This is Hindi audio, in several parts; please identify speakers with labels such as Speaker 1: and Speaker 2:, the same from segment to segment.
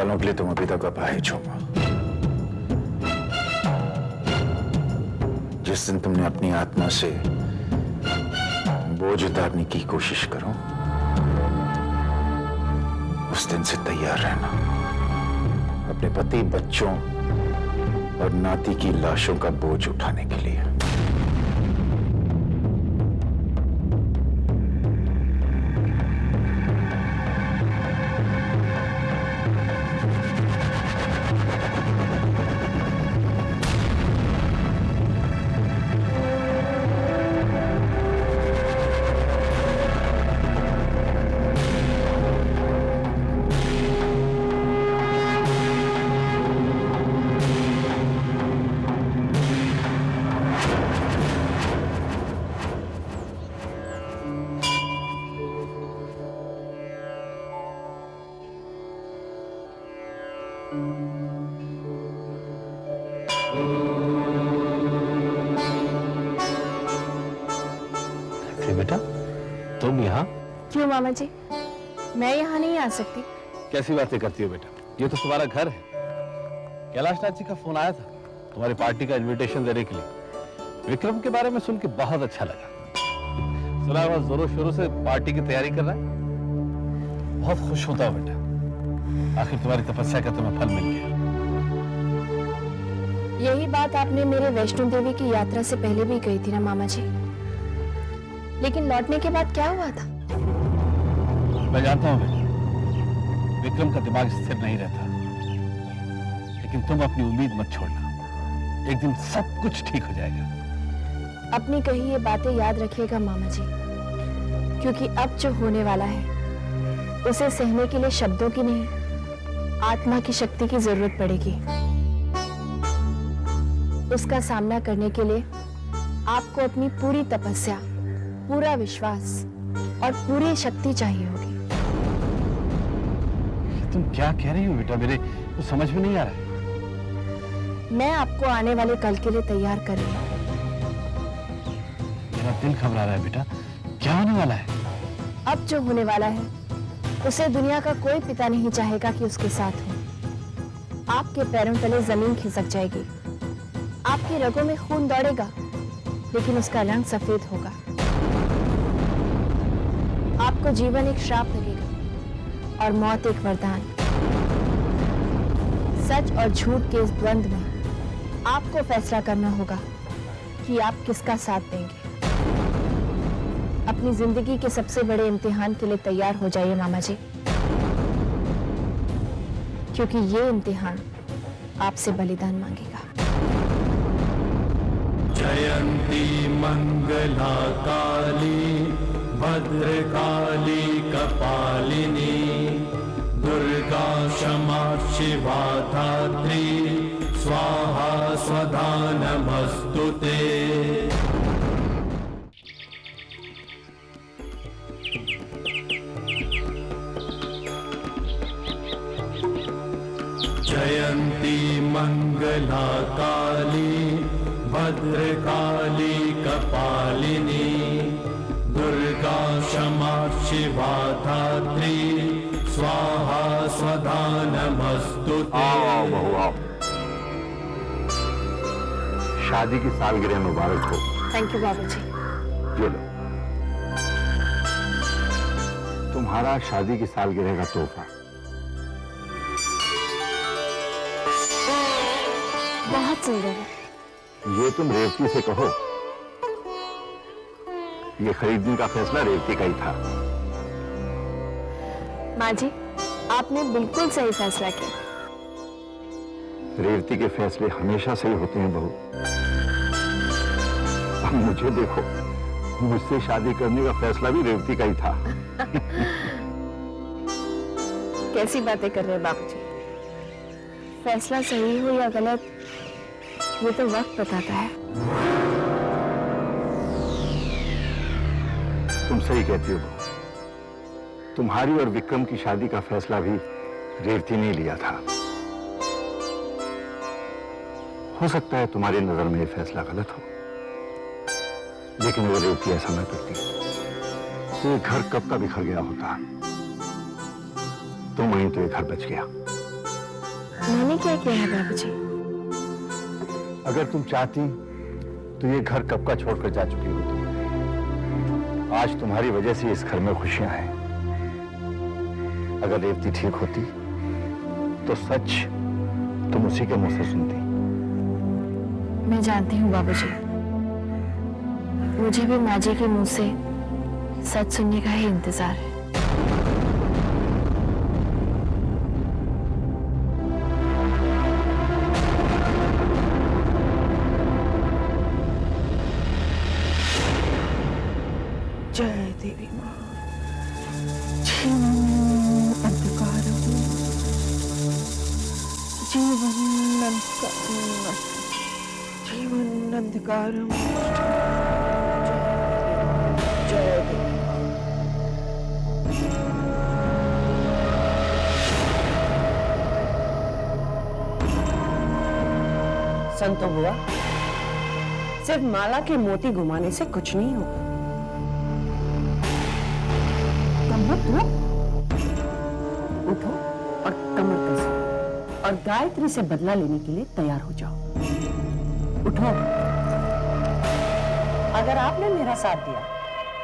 Speaker 1: सालों के लिए तुम अभी तक अपाहिज हो मां। जिस दिन तुमने अपनी आत्मा से बोझ उतारने की कोशिश करो, उस दिन से तैयार रहना अपने पति, बच्चों और नाती की लाशों का बोझ उठाने के लिए।
Speaker 2: बेटा, तुम यहाँ?
Speaker 3: क्यों मामा जी, मैं यहाँ नहीं आ सकती?
Speaker 2: कैसी बातें करती हो बेटा, ये तो तुम्हारा घर है। कैलाशनाथ जी का फोन आया था तुम्हारी पार्टी का इनविटेशन देने के लिए। विक्रम के बारे में सुन के बहुत अच्छा लगा। सुना है वह जोरों शोरों से पार्टी की तैयारी कर रहा है। बहुत खुश होता हूँ बेटा, आखिर तुम्हारी तपस्या का तुम्हें फल मिल गया।
Speaker 3: यही बात आपने मेरे वैष्णो देवी की यात्रा से पहले भी कही थी ना मामा जी, लेकिन लौटने के बाद क्या हुआ था?
Speaker 2: मैं जानता हूँ बेटा, विक्रम का दिमाग स्थिर नहीं रहता, लेकिन तुम अपनी उम्मीद मत छोड़ना। एक दिन सब कुछ ठीक हो जाएगा।
Speaker 3: अपनी कही ये बातें याद रखिएगा मामा जी, क्योंकि अब जो होने वाला है उसे सहने के लिए शब्दों की नहीं, आत्मा की शक्ति की जरूरत पड़ेगी। उसका सामना करने के लिए आपको अपनी पूरी तपस्या, पूरा विश्वास और पूरी शक्ति चाहिए होगी।
Speaker 2: तुम क्या कह रही हो बेटा, मेरे तो समझ में नहीं आ रहा है।
Speaker 3: मैं आपको आने वाले कल के लिए तैयार कर रही हूँ।
Speaker 2: मेरा दिल घबरा रहा है बेटा, क्या होने वाला है?
Speaker 3: अब जो होने वाला है उसे दुनिया का कोई पिता नहीं चाहेगा कि उसके साथ हो। आपके पैरों तले जमीन खिसक जाएगी, आपकी रगों में खून दौड़ेगा, लेकिन उसका रंग सफेद होगा। आपको जीवन एक श्राप लगेगा और मौत एक वरदान। सच और झूठ के इस द्वंद्व में आपको फैसला करना होगा कि आप किसका साथ देंगे। अपनी जिंदगी के सबसे बड़े इम्तिहान के लिए तैयार हो जाइए मामा जी, क्योंकि ये इम्तिहान आपसे बलिदान मांगेगा।
Speaker 4: जयंती मंगला काली भद्रकाली कपालिनी दुर्गा क्षमा शिवा धात्री स्वाहा स्वधा नमस्तुते। जयंती मंगला काली भद्रकाली कपालिनी दुर्गा क्षमा शिवा धात्री स्वाहा स्वधा नमस्तुते।
Speaker 1: आओ बहू आओ, शादी की सालगिरह मुबारक हो।
Speaker 3: थैंक यू बाबूजी।
Speaker 1: ये लो तुम्हारा शादी की सालगिरह का तोहफा।
Speaker 3: बहुत सुंदर है।
Speaker 1: ये तुम रेवती से कहो, ये खरीदने का फैसला रेवती का ही था।
Speaker 3: माँ जी, आपने बिल्कुल सही फैसला किया।
Speaker 1: रेवती के फैसले हमेशा सही होते हैं बहू। अब मुझे देखो, मुझसे शादी करने का फैसला भी रेवती का ही था।
Speaker 3: कैसी बातें कर रहे हैं बाबूजी? फैसला सही हो या गलत, ये तो वक्त बताता है।
Speaker 1: तुम सही कहती हो बहू, तुम्हारी और विक्रम की शादी का फैसला भी रेवती ने लिया था। हो सकता है तुम्हारी नजर में यह फैसला गलत हो, लेकिन अगर रेवती ऐसा न करती तो ये घर कब का बिखर गया होता। तुम वहीं तो ये घर बच गया।
Speaker 3: मैंने क्या किया है बाबूजी?
Speaker 2: अगर तुम चाहती तो ये घर कब का छोड़कर जा चुकी होती। आज तुम्हारी वजह से इस घर में खुशियां हैं। अगर रेवती ठीक होती तो सच तुम उसी के मुंह से सुनती।
Speaker 3: मैं जानती हूँ बाबूजी, मुझे भी माँ जी के मुंह से सच सुनने का ही इंतजार है।
Speaker 5: जय देवी माँ। अंधकारम जीवन अंधकारम जीवन अंधकारम। जय देवी माँ। संतो बुआ, सिर्फ माला के मोती घुमाने से कुछ नहीं होगा। उठो और कमर कसो और गायत्री से बदला लेने के लिए तैयार हो जाओ। उठो। अगर आपने मेरा साथ दिया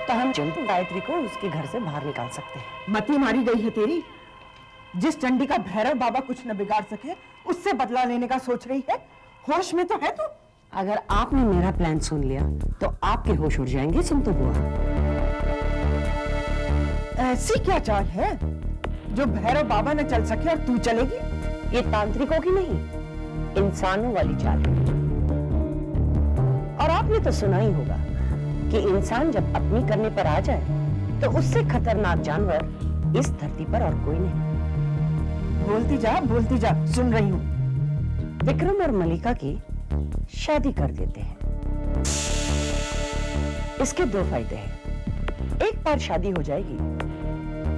Speaker 5: तो हम जल्द गायत्री को उसके घर से बाहर निकाल सकते हैं।
Speaker 6: मती मारी गई है तेरी। जिस चंडी का भैरव बाबा कुछ न बिगाड़ सके उससे बदला लेने का सोच रही है। होश में तो है तू?
Speaker 5: अगर आपने मेरा प्लान सुन लिया तो आपके होश उड़ जाएंगे संतो बुआ।
Speaker 6: ऐसी क्या चाल है जो भैरव बाबा न चल सके और तू चलेगी?
Speaker 5: ये तांत्रिकों की नहीं, इंसानों वाली चाल है। और आपने तो सुना ही होगा कि इंसान जब अपनी करने पर आ जाए तो उससे खतरनाक जानवर इस धरती पर और कोई नहीं।
Speaker 6: बोलती जा, सुन रही हूँ।
Speaker 5: विक्रम और मलिका की शादी कर देते हैं। इसके दो फायदे हैं। एक बार शादी हो जाएगी,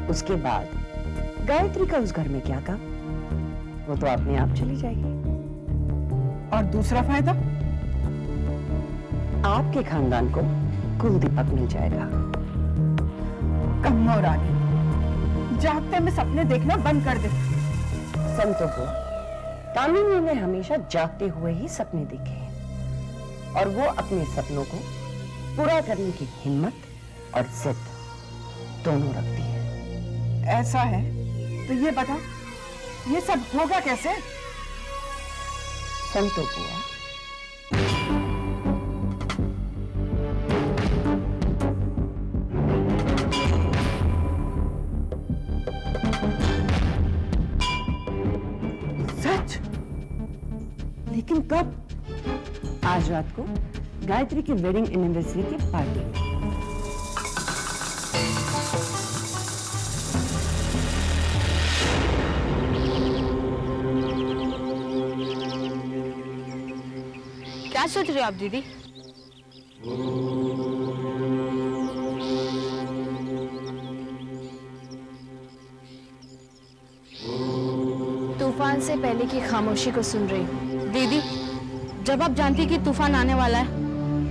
Speaker 5: उसके बाद गायत्री का उस घर में क्या काम, वो तो अपने आप चली जाएगी।
Speaker 6: और दूसरा फायदा?
Speaker 5: आपके खानदान को कुल दीपक मिल जाएगा।
Speaker 6: कम्मो रानी, जागते में सपने देखना बंद कर दे।
Speaker 5: संतों को कामिनी ने हमेशा जागते हुए ही सपने देखे हैं और वो अपने सपनों को पूरा करने की हिम्मत और जिद दोनों रखती है।
Speaker 6: ऐसा है तो ये बता, ये सब होगा कैसे?
Speaker 5: संतो बुआ,
Speaker 6: सच? लेकिन कब?
Speaker 5: आज रात को गायत्री की वेडिंग एनिवर्सरी की पार्टी में।
Speaker 3: क्या सोच रहे हो आप दीदी? तूफान से पहले की खामोशी को सुन रही हूँ।
Speaker 7: दीदी, जब आप जानती कि तूफान आने वाला है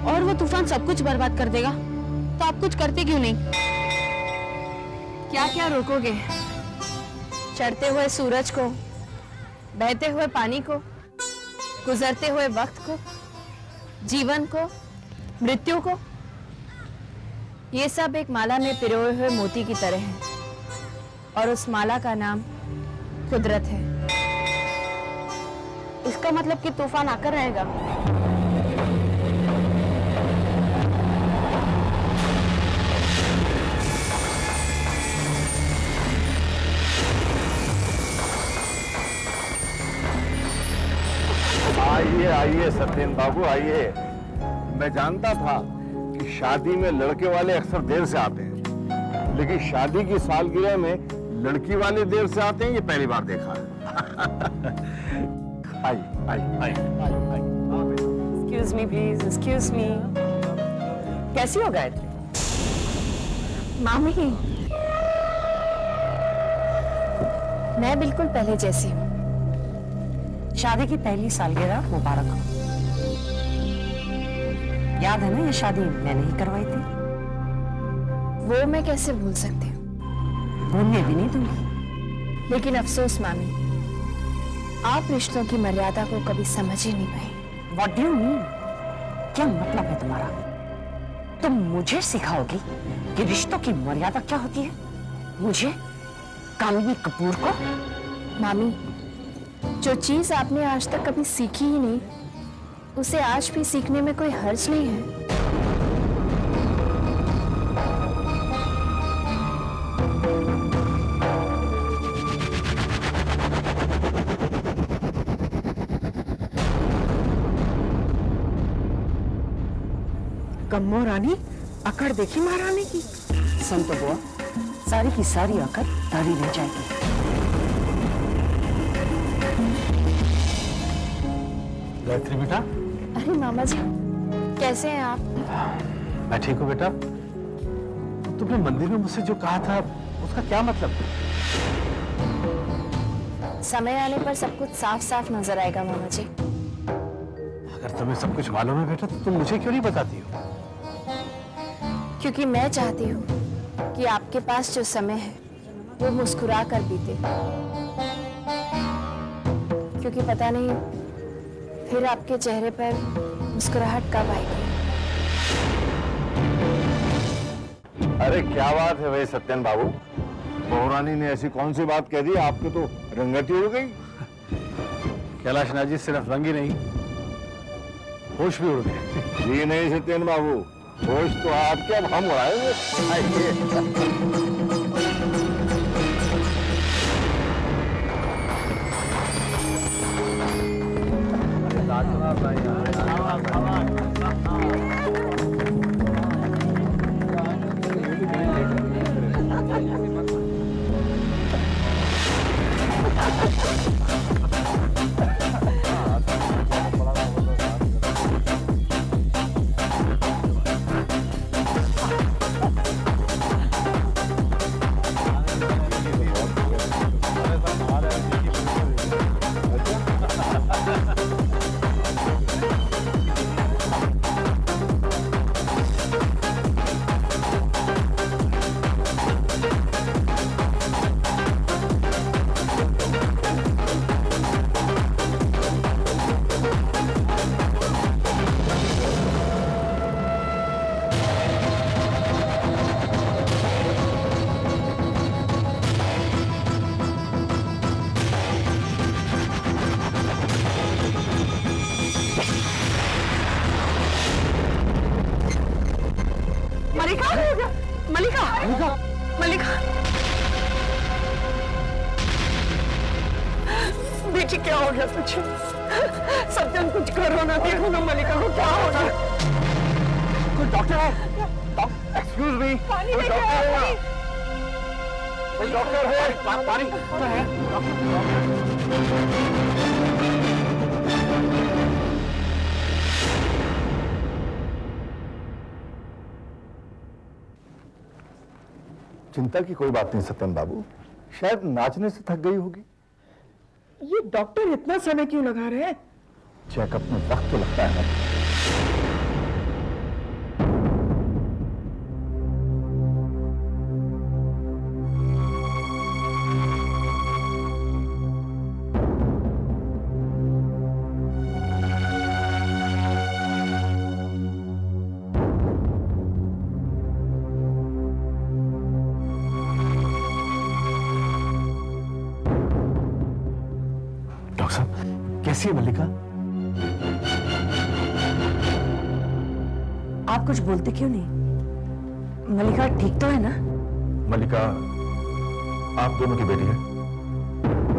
Speaker 7: और वो तूफान सब कुछ बर्बाद कर देगा, तो आप कुछ करते क्यों नहीं?
Speaker 3: क्या क्या रोकोगे? चढ़ते हुए सूरज को, बहते हुए पानी को, गुजरते हुए वक्त को, जीवन को, मृत्यु को। ये सब एक माला में पिरोए हुए मोती की तरह है और उस माला का नाम कुदरत है।
Speaker 7: इसका मतलब कि तूफान आकर रहेगा।
Speaker 2: आइए आइए सत्येन बाबू आइए। मैं जानता था कि शादी में लड़के वाले अक्सर देर से आते हैं, लेकिन शादी की सालगिरह में लड़की वाले देर से आते हैं ये पहली बार देखा है। आइए आइए आइए।
Speaker 5: Excuse me please, excuse me. कैसी हो गायत्री?
Speaker 3: मामी, मैं बिल्कुल पहले जैसी हूँ।
Speaker 5: शादी की पहली सालगिरह मुबारक हो। याद है ना, ये शादी मैंने ही करवाई थी।
Speaker 3: वो मैं कैसे भूल सकती हूँ?
Speaker 5: भूलने भी नहीं दूंगी।
Speaker 3: लेकिन अफसोस मामी, आप रिश्तों की मर्यादा को कभी समझ ही नहीं पाए।
Speaker 5: What do you mean? क्या मतलब है तुम्हारा? तुम मुझे सिखाओगी कि रिश्तों की मर्यादा क्या होती है? मुझे, कामिनी कपूर को?
Speaker 3: मामी, जो चीज आपने आज तक कभी सीखी ही नहीं, उसे आज भी सीखने में कोई हर्ज नहीं है।
Speaker 6: कम्मो रानी, अकड़ देखी महारानी की।
Speaker 5: संतो बुआ, सारी की सारी अकड़ तारी रह जाएगी।
Speaker 2: गायत्री बेटा,
Speaker 3: अरे मामा जी, कैसे हैं आप?
Speaker 2: मैं ठीक हूँ बेटा। तुमने मंदिर में मुझसे जो कहा था उसका क्या मतलब?
Speaker 3: समय आने पर सब कुछ साफ साफ नजर आएगा मामा जी।
Speaker 2: अगर तुम्हें सब कुछ मालूम है बेटा, तो तुम मुझे क्यों नहीं बताती हो?
Speaker 3: क्योंकि मैं चाहती हूँ कि आपके पास जो समय है वो मुस्कुरा कर बीते, क्योंकि पता नहीं फिर आपके चेहरे पर मुस्कुराहट कब आएगी।
Speaker 1: अरे क्या बात है भाई सत्यन बाबू, बहुरानी ने ऐसी कौन सी बात कह दी आपके तो रंगती हो गई।
Speaker 2: कैलाश नाथ जी सिर्फ रंग ही नहीं, होश भी उड़ गए।
Speaker 1: जी नहीं सत्यन बाबू, होश तो आपके, अब हम उड़ाएंगे।
Speaker 6: मलिका, मलिका, मलिका, बेटी क्या हो गया तुझे? सत्यन कुछ करो ना, देखो ना मलिका को क्या हो रहा है।
Speaker 1: कोई डॉक्टर है? एक्सक्यूज मी, कोई डॉक्टर है? कोई डॉक्टर है? पानी तो है। चिंता की कोई बात नहीं सत्यन बाबू, शायद नाचने से थक गई होगी।
Speaker 6: ये डॉक्टर इतना समय क्यों लगा रहे हैं?
Speaker 1: चेकअप में वक्त तो लगता है।
Speaker 2: डॉक्टर साहब, कैसी है मल्लिका?
Speaker 5: आप कुछ बोलते क्यों नहीं? मलिका ठीक तो है ना?
Speaker 1: मल्लिका आप दोनों की बेटी है?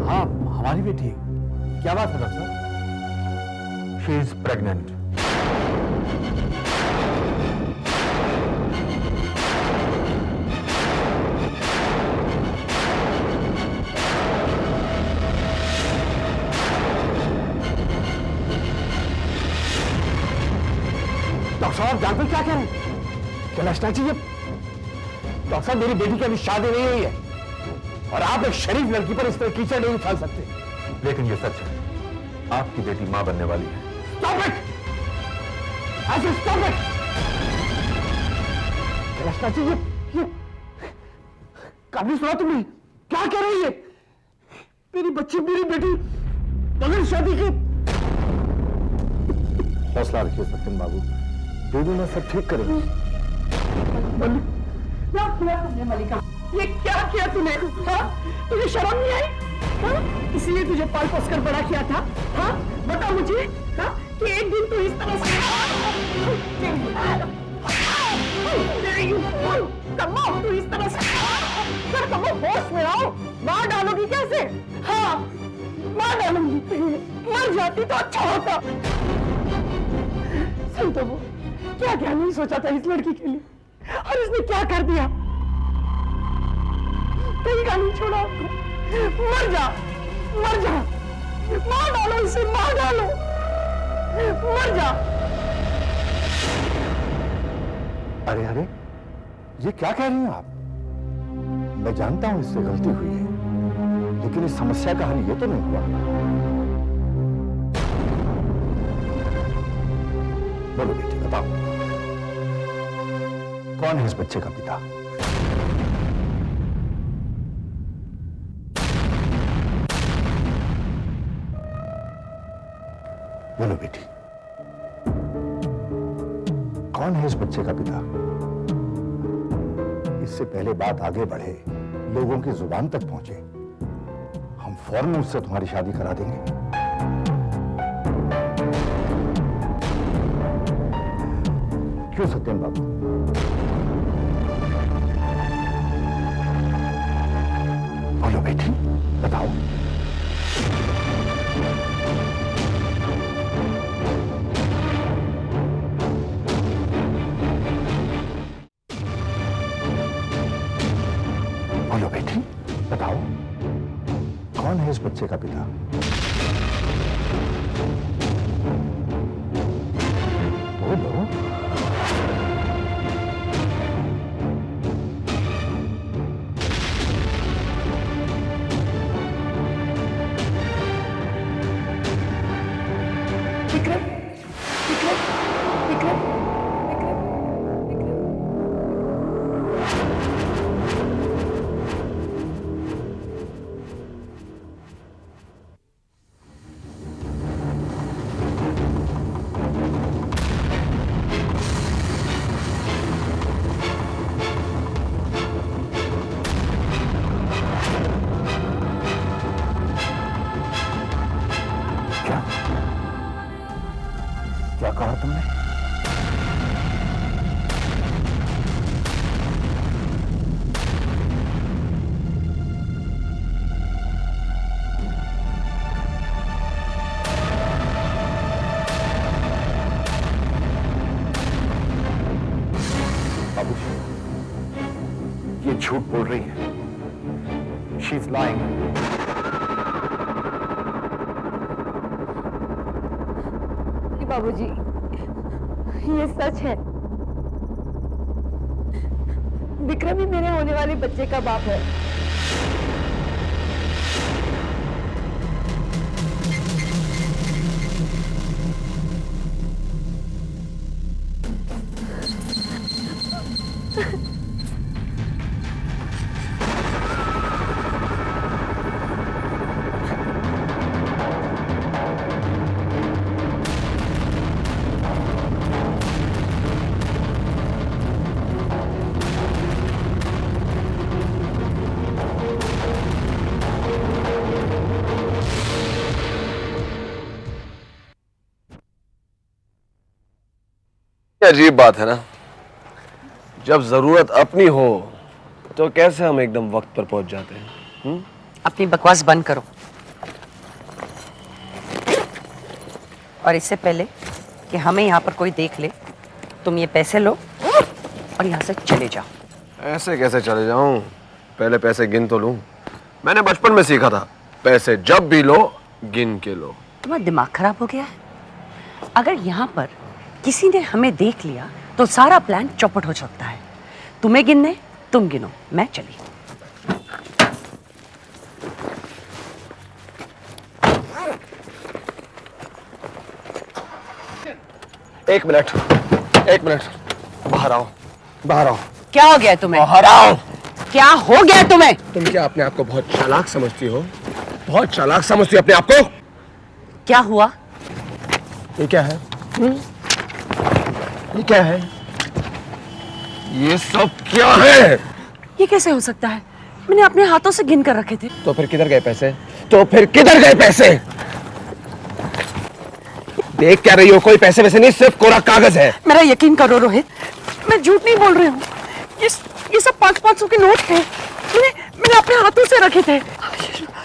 Speaker 2: हाँ, हमारी बेटी है। क्या बात है डॉक्टर साहब?
Speaker 1: She is pregnant.
Speaker 2: डॉक्टर साहब जान पर क्या कह रहे हैं? कैलाश नाथ जी, ये डॉक्टर साहब मेरी बेटी की अभी शादी नहीं हुई है और आप एक शरीफ लड़की पर इस तरह कीचड़ नहीं उछाल सकते।
Speaker 1: लेकिन ये सच है, आपकी बेटी मां बनने वाली है।
Speaker 2: Stop it! I said stop it! Kailash Nath ji, ये काबिल सुना तुमने? क्या कह रही है? मेरी बच्ची, मेरी बेटी
Speaker 6: शादी की।
Speaker 1: हौसला रखिए सत्यन बाबू, बेबी में सब ठीक करेंगे।
Speaker 6: क्या किया तुमने मलिका? ये क्या किया तूने? हाँ? तुझे शर्म नहीं आई? हाँ? इसलिए तुझे पाल पोस कर बड़ा किया था? हाँ? बता मुझे, हाँ? कि एक दिन तू इस तरह से कमाओ, तू इस तरह से कमाओ, होश में आओ। मार डालोगी कैसे? हाँ, मार डालूंगी। मर जाती तो अच्छा होता। सुन तो वो क्या क्या नहीं सोचा था इस लड़की के लिए, और इसने क्या कर दिया। तरीका नहीं छोड़ा आपको। मर जा, मर जा, मार डालो इसे, मार डालो, मर जा।
Speaker 1: अरे अरे, ये क्या कह रही हैं आप? मैं जानता हूं इससे गलती हुई है, लेकिन इस समस्या का हल ये तो नहीं हुआ। बोलो बेटी, बताओ कौन है इस बच्चे का पिता? बोलो बेटी, कौन है इस बच्चे का पिता? इससे पहले बात आगे बढ़े, लोगों की जुबान तक पहुंचे, हम फौरन उससे तुम्हारी शादी करा देंगे। क्यों सत्यन बाबू? बोलो बेटी, बताओ। बोलो बेटी, बताओ कौन है इस बच्चे का पिता? बोलो।
Speaker 6: विक्रम, विक्रम, विक्रम, विक्रम, विक्रम।
Speaker 1: क्या क्या कहा तुमने? बाबूजी, ये झूठ बोल रही है। She is lying.
Speaker 6: बाबूजी, ये सच है। विक्रम ही मेरे होने वाले बच्चे का बाप है।
Speaker 8: अजीब बात है ना, जब जरूरत अपनी हो तो कैसे हम एकदम वक्त पर पहुंच जाते हैं।
Speaker 5: अपनी बकवास बंद करो, और इससे पहले कि हमें यहाँ पर कोई देख ले, तुम ये पैसे लो और यहाँ से चले जाओ।
Speaker 8: ऐसे कैसे चले जाऊं? पहले पैसे गिन तो लूं। मैंने बचपन में सीखा था, पैसे जब भी लो गिन के लो।
Speaker 5: तुम्हारा दिमाग खराब हो गया है? अगर यहाँ पर किसी ने हमें देख लिया तो सारा प्लान चौपट हो सकता है। तुम्हें गिनने, तुम गिनो, मैं चली।
Speaker 8: एक मिनट, बाहर आओ, बाहर आओ।
Speaker 5: क्या हो गया तुम्हें?
Speaker 8: बाहर आओ।
Speaker 5: क्या हो गया तुम्हें?
Speaker 8: तुम क्या अपने आप को बहुत चालाक समझती हो? बहुत चालाक समझती हो अपने आप को?
Speaker 5: क्या हुआ?
Speaker 8: ये क्या है? ये क्या है? ये सब क्या है?
Speaker 6: ये कैसे हो सकता है? मैंने अपने हाथों से गिन कर रखे थे।
Speaker 8: तो फिर किधर गए पैसे? तो फिर किधर गए पैसे? देख क्या रही हो? कोई पैसे वैसे नहीं, सिर्फ कोरा कागज है।
Speaker 6: मेरा यकीन करो रोहित, मैं झूठ नहीं बोल रही हूँ। ये सब 500-500 के नोट थे। मैंने अपने हाथों से रखे थे।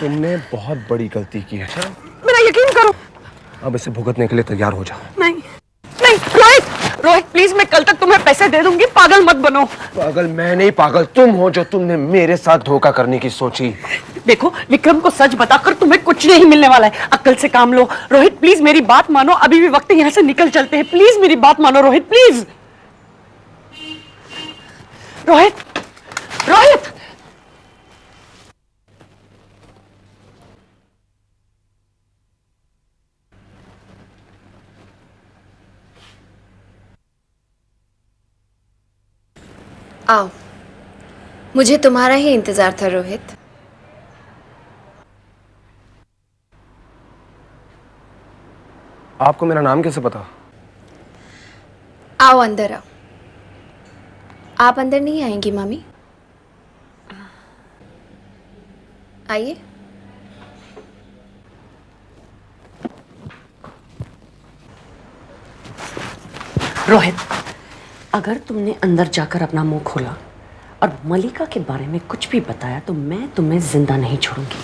Speaker 8: तुमने बहुत बड़ी गलती की है।
Speaker 6: मेरा यकीन करो।
Speaker 8: अब इसे भुगतने के लिए तैयार हो जाओ।
Speaker 6: नहीं नहीं रोहित प्लीज, मैं कल तक तुम्हें पैसे दे दूंगी। पागल मत बनो।
Speaker 8: पागल मैं नहीं, पागल तुम हो जो तुमने मेरे साथ धोखा करने की सोची।
Speaker 6: देखो विक्रम को सच बताकर तुम्हें कुछ नहीं मिलने वाला है। अक्ल से काम लो रोहित, प्लीज मेरी बात मानो। अभी भी वक्त है, यहाँ से निकल चलते हैं। प्लीज मेरी बात मानो रोहित, प्लीज। रोहित
Speaker 3: आओ, मुझे तुम्हारा ही इंतजार था रोहित।
Speaker 8: आपको मेरा नाम कैसे पता?
Speaker 3: आओ अंदर आओ। आप अंदर नहीं आएंगी मामी? आइए।
Speaker 5: रोहित, अगर तुमने अंदर जाकर अपना मुंह खोला और मलिका के बारे में कुछ भी बताया तो मैं तुम्हें जिंदा नहीं छोड़ूंगी।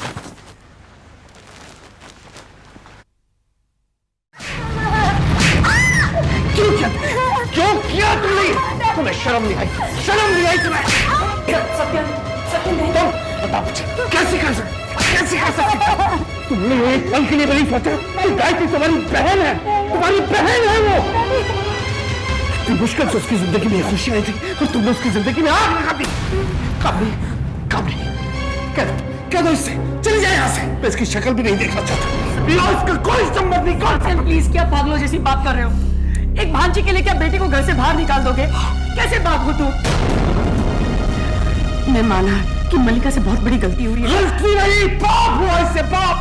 Speaker 8: क्यों किया तुमने? तुम्हें शर्म नहीं आई? शर्म नहीं आई तुम्हें?
Speaker 5: सत्यन नहीं।
Speaker 8: तुम बताओ मुझे, कैसे कर सकते? तुमने एक पल के लिए नहीं सोचा कि गायत्री तुम्हारी बहन है? तुम्हारी बहन है वो। इतनी मुश्किल से उसकी जिंदगी में खुशी आई थी और तुमने उसकी जिंदगी में आग लगा दी। कामनी, कह दो इससे, चली जाए यहाँ से। मैं इसकी शक्ल भी नहीं देखना चाहता। इसका कोई संबंध नहीं। कौन?
Speaker 6: प्लीज, क्या पागलों जैसी बात कर रहे हो? एक भांजी के लिए क्या बेटी को घर से बाहर निकाल दोगे? कैसे बाप हो तुम? मैं माना कि मलिका से बहुत बड़ी गलती हुई है।
Speaker 8: गलती नहीं, पाप हुआ इससे, पाप।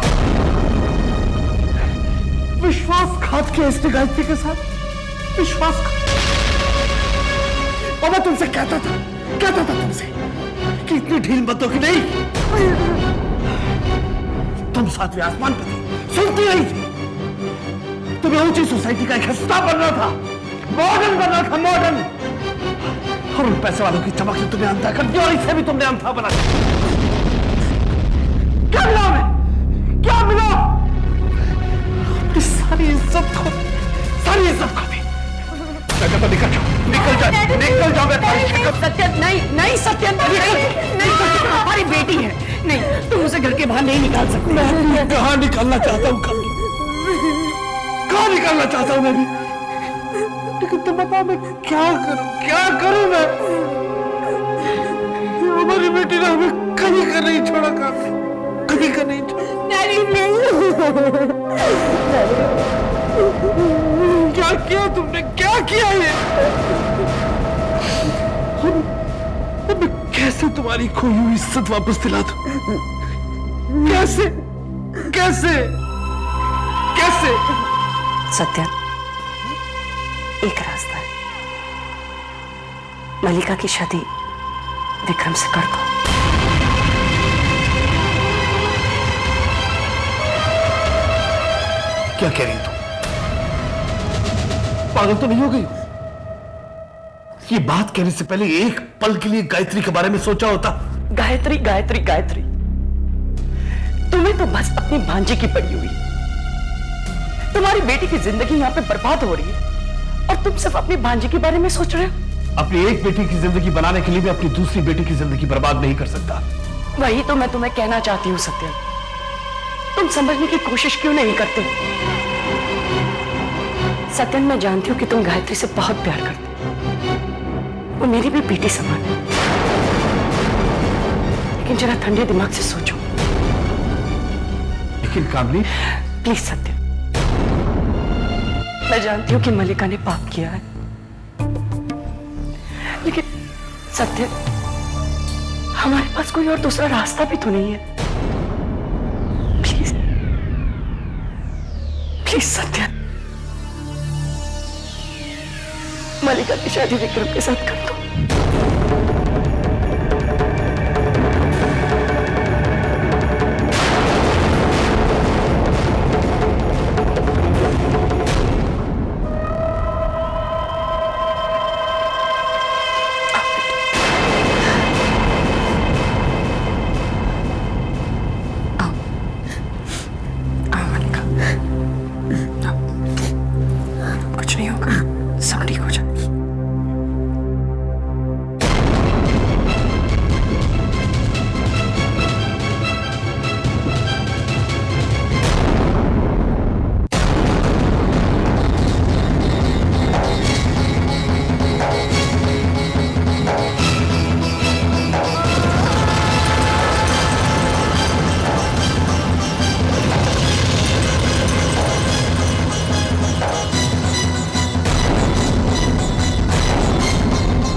Speaker 8: विश्वासघात किया इसने गायत्री के साथ, विश्वासघात। और मैं तुमसे कहता था तुमसे कि इतनी ढील मत दो कि नहीं। तुम सातवें आसमान पर थी, सुनती नहीं थी। तुम्हें ऊंची सोसाइटी का एक हिस्सा बनना था, मॉडर्न बनना था, मॉडर्न। और उन पैसे वालों की चमक से तुम्हें अंधा कर दिया और इसे भी तुमने अंधा बना दिया। क्या मिला हमें? क्या मिला? अपनी सारी इज्जत खो दी। तो निकल जाओ
Speaker 6: सत्य नहीं सत्य नहीं, हमारी बेटी है। नहीं, तुम उसे घर के बाहर नहीं निकाल सकते।
Speaker 8: मैं कहाँ निकालना चाहता हूँ, कहाँ निकालना चाहता हूँ मैं भी। लेकिन तुम बताओ मैं क्या करूँ मैं? हमारी बेटी ने हमें कभी का नहीं छोड़ा, कभी का नहीं छोड़ा। क्या किया तुमने? क्या किया ये? अब मैं कैसे तुम्हारी खोई हुई इज्जत वापस दिला दूं? कैसे?
Speaker 5: सत्या, एक रास्ता है। मलिका की शादी विक्रम से कर दो।
Speaker 8: क्या कह रही तू? पागल तो नहीं हो गई? ये बात कहने से पहले एक पल के लिए गायत्री के बारे में सोचा होता।
Speaker 6: गायत्री तुम्हें तो बस अपनी भांजी की पड़ी हुई। तुम्हारी बेटी की जिंदगी यहाँ पे बर्बाद हो रही है और तुम सिर्फ अपनी भांजी के बारे में सोच रहे हो।
Speaker 8: अपनी एक बेटी की जिंदगी बनाने के लिए भी अपनी दूसरी बेटी की जिंदगी बर्बाद नहीं कर सकता।
Speaker 6: वही तो मैं तुम्हें कहना चाहती हूँ सत्या, तुम समझने की कोशिश क्यों नहीं करते? सत्यन, मैं जानती हूँ कि तुम गायत्री से बहुत प्यार करते हो। वो मेरी भी बेटी समान है। लेकिन जरा ठंडे दिमाग से सोचो।
Speaker 8: लेकिन कामनी,
Speaker 6: प्लीज सत्य, मैं जानती हूँ कि मलिका ने पाप किया है, लेकिन सत्य, हमारे पास कोई और दूसरा रास्ता भी तो नहीं है। प्लीज प्लीज सत्या, मलिका की शादी विक्रम के साथ कर दो। कुछ नहीं होगा, सब ठीक हो जाए।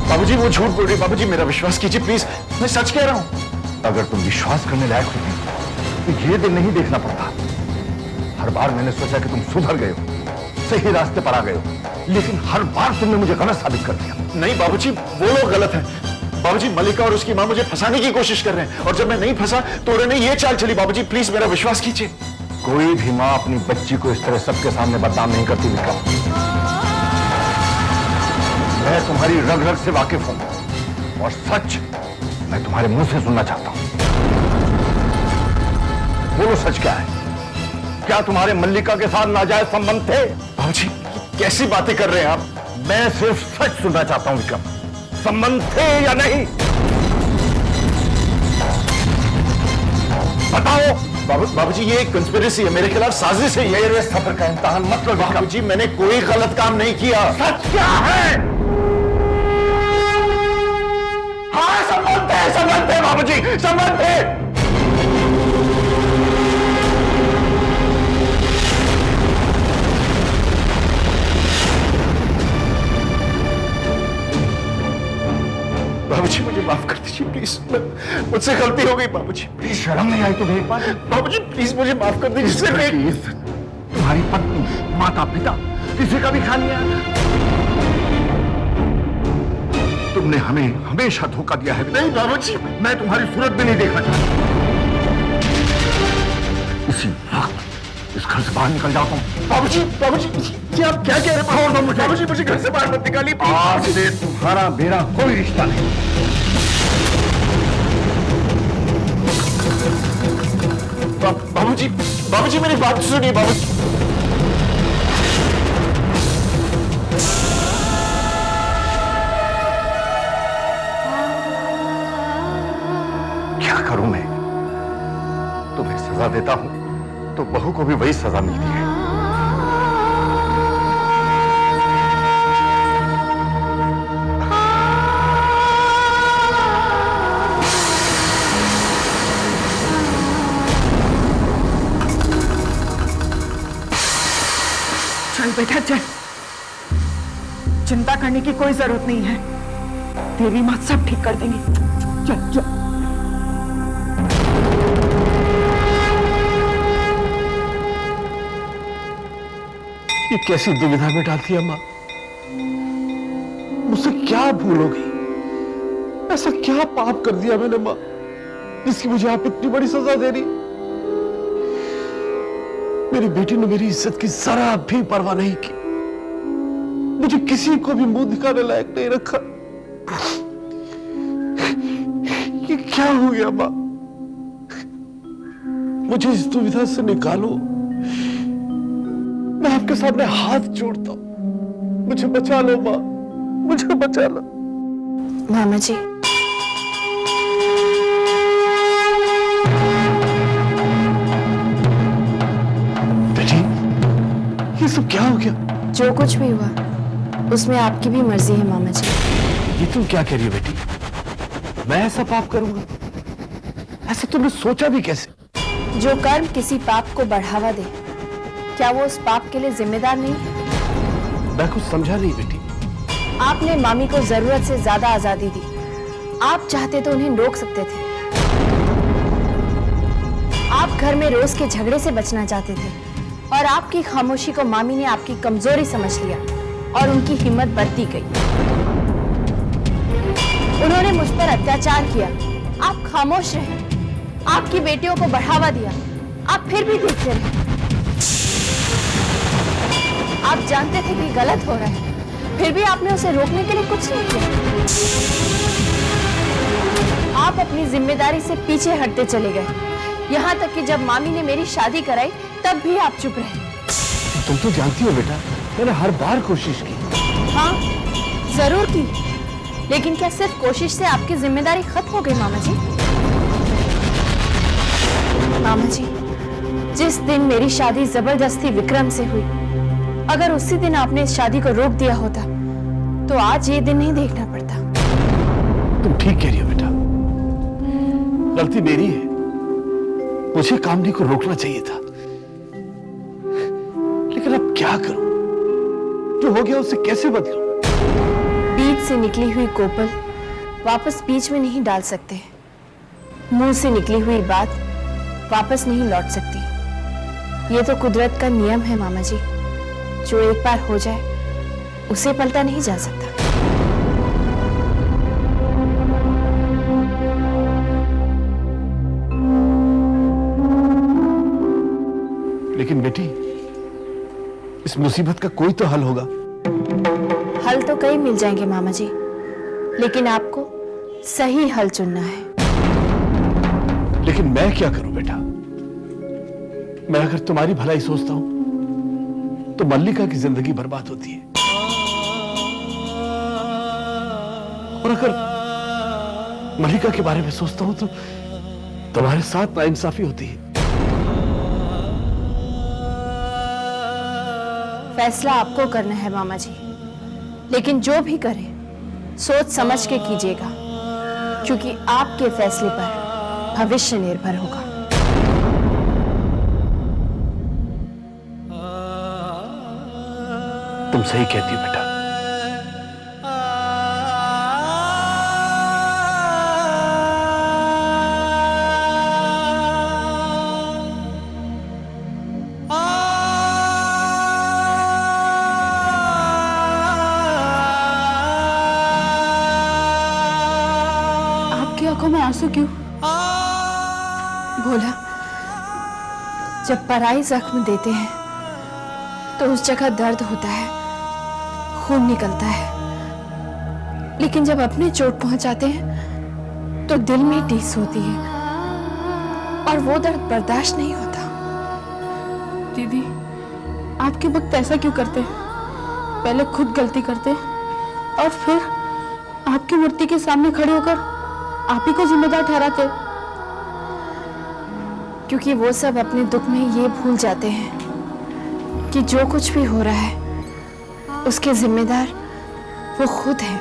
Speaker 1: बाबूजी वो झूठ बोल रही है। बाबूजी मेरा विश्वास कीजिए प्लीज, मैं सच कह रहा हूं।
Speaker 9: अगर तुम विश्वास करने लायक होती तो ये दिन नहीं देखना पड़ता। हर बार मैंने सोचा कि तुम सुधर गए हो, सही रास्ते पर आ गए हो, लेकिन हर बार तुमने मुझे गलत साबित कर दिया।
Speaker 1: नहीं बाबूजी, वो लोग गलत हैं। बाबूजी मलिका और उसकी मां मुझे फंसाने की कोशिश कर रहे हैं, और जब मैं नहीं फंसा तो उन्होंने ये चाल चली। बाबूजी प्लीज मेरा विश्वास कीजिए।
Speaker 9: कोई भी मां अपनी बच्ची को इस तरह सबके सामने बदनाम नहीं करती विक्रम। मैं तुम्हारी रग रग से वाकिफ हूं, और सच मैं तुम्हारे मुंह से सुनना चाहता हूं। बोलो सच क्या है? क्या तुम्हारे मल्लिका के साथ नाजायज संबंध थे?
Speaker 1: बाबूजी कैसी बातें कर रहे हैं आप?
Speaker 9: मैं सिर्फ सच सुनना चाहता हूं विक्रम, संबंध थे या नहीं? बताओ।
Speaker 1: बाबूजी ये एक कंस्पिरेसी है, मेरे खिलाफ साजिश है।
Speaker 9: मेरे सफर का इम्तिहान मत लो
Speaker 1: बाबूजी, मैंने कोई गलत काम नहीं किया।
Speaker 9: सच क्या है? हाँ संबंध है बाबूजी, संबंध है।
Speaker 1: बाबूजी मुझे माफ कर दीजिए प्लीज, मुझसे गलती हो गई बाबूजी।
Speaker 9: प्लीज शर्म नहीं आई तुम्हें एक बार?
Speaker 1: बाबूजी प्लीज मुझे माफ कर दीजिए।
Speaker 9: तुम्हारी पत्नी, माता पिता, किसी का भी ख्याल नहीं आया। तुमने हमें हमेशा धोखा दिया है।
Speaker 1: नहीं बाबूजी,
Speaker 9: मैं तुम्हारी सूरत भी नहीं देखना चाहता। इसी वक्त इस घर से बाहर निकल जाता हूँ।
Speaker 1: बाबूजी ये आप क्या कह रहे हैं?
Speaker 9: छोड़ दो मुझे।
Speaker 1: बाबूजी मुझे घर से बाहर मत निकालिए।
Speaker 9: आज से तुम्हारा मेरा कोई रिश्ता नहीं।
Speaker 1: बाबूजी मेरी बात सुनिए। बाबूजी
Speaker 9: क्या करूं मैं? तुम्हें सजा देता हूं तो बहू को भी वही सजा मिलती है।
Speaker 6: चल बेटा चल, चिंता करने की कोई जरूरत नहीं है। देवी माँ सब ठीक कर देंगी। चल चल।
Speaker 8: ये कैसी दुविधा में डालती है मां? मुझसे क्या भूल हो गई? ऐसा क्या पाप कर दिया मैंने मां, जिसकी मुझे आप इतनी बड़ी सजा दे रही? मेरी बेटी ने मेरी इज्जत की जरा भी परवाह नहीं की, मुझे किसी को भी मुंह दिखाने लायक नहीं रखा। ये क्या हो गया मां? मुझे इस दुविधा से निकालो, मैं आपके सामने हाथ जोड़ता हूं। मुझे बचा लो मां, मुझे बचा लो।
Speaker 3: मामा जी,
Speaker 8: बेटी ये सब क्या हो गया?
Speaker 3: जो कुछ भी हुआ उसमें आपकी भी मर्जी है मामा जी।
Speaker 8: ये तुम क्या कह रही हो बेटी? मैं ऐसा पाप करूंगा? ऐसा तुमने सोचा भी कैसे?
Speaker 3: जो कर्म किसी पाप को बढ़ावा दे, क्या वो उस पाप के लिए जिम्मेदार नहीं?
Speaker 8: मैं कुछ समझा नहीं बेटी।
Speaker 3: आपने मामी को जरूरत से ज्यादा आजादी दी। आप चाहते तो उन्हें रोक सकते थे। आप घर में रोज के झगड़े से बचना चाहते थे, और आपकी खामोशी को मामी ने आपकी कमजोरी समझ लिया और उनकी हिम्मत बढ़ती गई। उन्होंने मुझ पर अत्याचार किया, आप खामोश रहे, आपकी बेटियों को बढ़ावा दिया, आप फिर भी देखते रहे। आप जानते थे कि गलत हो रहा है, फिर भी आपने उसे रोकने के लिए कुछ नहीं किया। आप अपनी जिम्मेदारी से पीछे हटते चले गए, यहाँ तक कि जब मामी ने मेरी शादी कराई तब भी आप चुप रहे।
Speaker 8: तुम तो जानती हो बेटा, मैंने हर बार कोशिश की।
Speaker 3: हाँ, जरूर की, लेकिन क्या सिर्फ कोशिश से आपकी जिम्मेदारी खत्म हो गई मामा जी? मामा जी, जिस दिन मेरी शादी जबरदस्ती विक्रम से हुई, अगर उसी दिन आपने इस शादी को रोक दिया होता तो आज ये दिन नहीं देखना पड़ता।
Speaker 8: तुम ठीक कह रही हो बेटा, गलती मेरी है, मुझे कामनी को रोकना चाहिए था। लेकिन अब क्या करूं? जो हो गया उसे कैसे बदलूं?
Speaker 3: बीच से निकली हुई कोपल वापस बीच में नहीं डाल सकते, मुंह से निकली हुई बात वापस नहीं लौट सकती। ये तो कुदरत का नियम है मामा जी, जो एक बार हो जाए उसे पलटा नहीं जा सकता।
Speaker 8: लेकिन बेटी, इस मुसीबत का कोई तो हल होगा।
Speaker 3: हल तो कई मिल जाएंगे मामा जी, लेकिन आपको सही हल चुनना है।
Speaker 8: लेकिन मैं क्या करूं बेटा? मैं अगर तुम्हारी भलाई सोचता हूं तो मल्लिका की जिंदगी बर्बाद होती है, और अगर मल्लिका के बारे में सोचता हूं तो तुम्हारे साथ नाइंसाफी होती है।
Speaker 3: फैसला आपको करना है मामा जी, लेकिन जो भी करें सोच समझ के कीजिएगा, क्योंकि आपके फैसले पर भविष्य निर्भर होगा।
Speaker 8: तुम सही कहती हो बेटा।
Speaker 7: आपकी आंखों में आंसू क्यों?
Speaker 3: बोला, जब पराई जख्म देते हैं तो उस जगह दर्द होता है, खून निकलता है, लेकिन जब अपने चोट पहुंचाते हैं तो दिल में टीस होती है और वो दर्द बर्दाश्त नहीं होता।
Speaker 7: दीदी, आपके वक्त ऐसा क्यों करते? पहले खुद गलती करते और फिर आपकी मूर्ति के सामने खड़े होकर आप ही को जिम्मेदार ठहराते।
Speaker 3: क्योंकि वो सब अपने दुख में ये भूल जाते हैं कि जो कुछ भी हो रहा है उसके जिम्मेदार वो खुद हैं।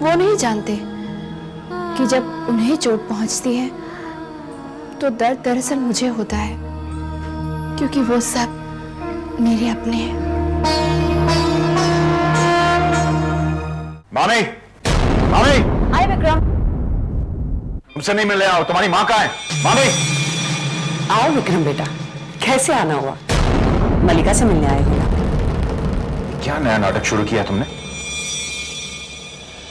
Speaker 3: वो नहीं जानते कि जब उन्हें चोट पहुंचती है तो दर्द दरअसल मुझे होता है, क्योंकि वो सब मेरे अपने हैं।
Speaker 1: मामी, मामी,
Speaker 3: आए विक्रम।
Speaker 1: तुमसे नहीं मिलने आओ, तुम्हारी माँ कहाँ है? मामी,
Speaker 5: आओ विक्रम बेटा, कैसे आना हुआ? मल्लिका से मिलने आए हो ना?
Speaker 1: क्या नया नाटक शुरू किया तुमने?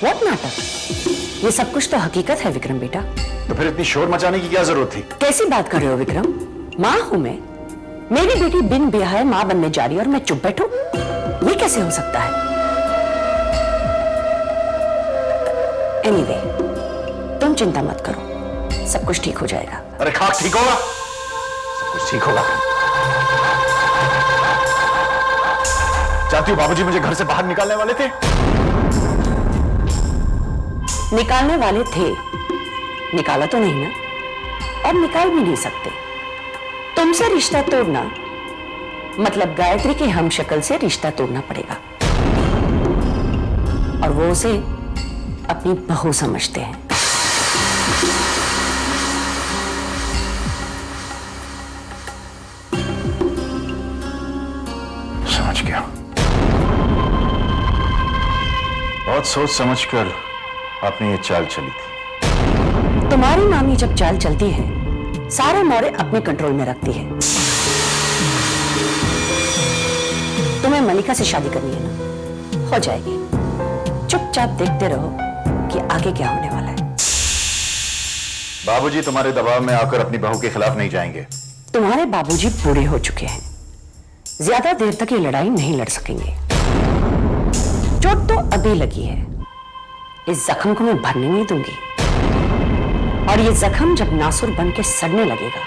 Speaker 5: व्हाट नाटक? ये सब कुछ तो हकीकत है विक्रम बेटा।
Speaker 1: तो फिर इतनी शोर मचाने की क्या जरूरत थी?
Speaker 5: कैसी बात कर रहे हो विक्रम? माँ हूं मैं, मेरी बेटी बिन ब्याह माँ बनने जा रही है और मैं चुप बैठूं? ये कैसे हो सकता है? एनीवे, तुम चिंता मत करो, सब कुछ ठीक हो जाएगा।
Speaker 1: अरे खाक ठीक होगा, सब कुछ ठीक होगा। जानती हो बाबूजी मुझे घर से बाहर निकालने वाले थे।
Speaker 5: निकालने वाले थे, निकाला तो नहीं ना, और निकाल भी नहीं सकते। तुमसे रिश्ता तोड़ना मतलब गायत्री के हमशक्ल से रिश्ता तोड़ना पड़ेगा, और वो उसे अपनी बहू समझते हैं।
Speaker 1: समझ गया। बहुत सोच समझकर आपने ये चाल चली थी।
Speaker 5: तुम्हारी मामी जब चाल चलती है, सारे मोरे अपने कंट्रोल में रखती है। तुम्हें मलिका से शादी करनी है ना, हो जाएगी। चुपचाप देखते रहो कि आगे क्या होने वाला है।
Speaker 1: बाबूजी तुम्हारे दबाव में आकर अपनी बहू के खिलाफ नहीं जाएंगे।
Speaker 5: तुम्हारे बाबूजी बूढ़े हो चुके हैं, ज्यादा देर तक ये लड़ाई नहीं लड़ सकेंगे। चोट तो अभी लगी है, इस जख्म को मैं भरने नहीं दूंगी, और ये जख्म जब नासुर बन के सड़ने लगेगा,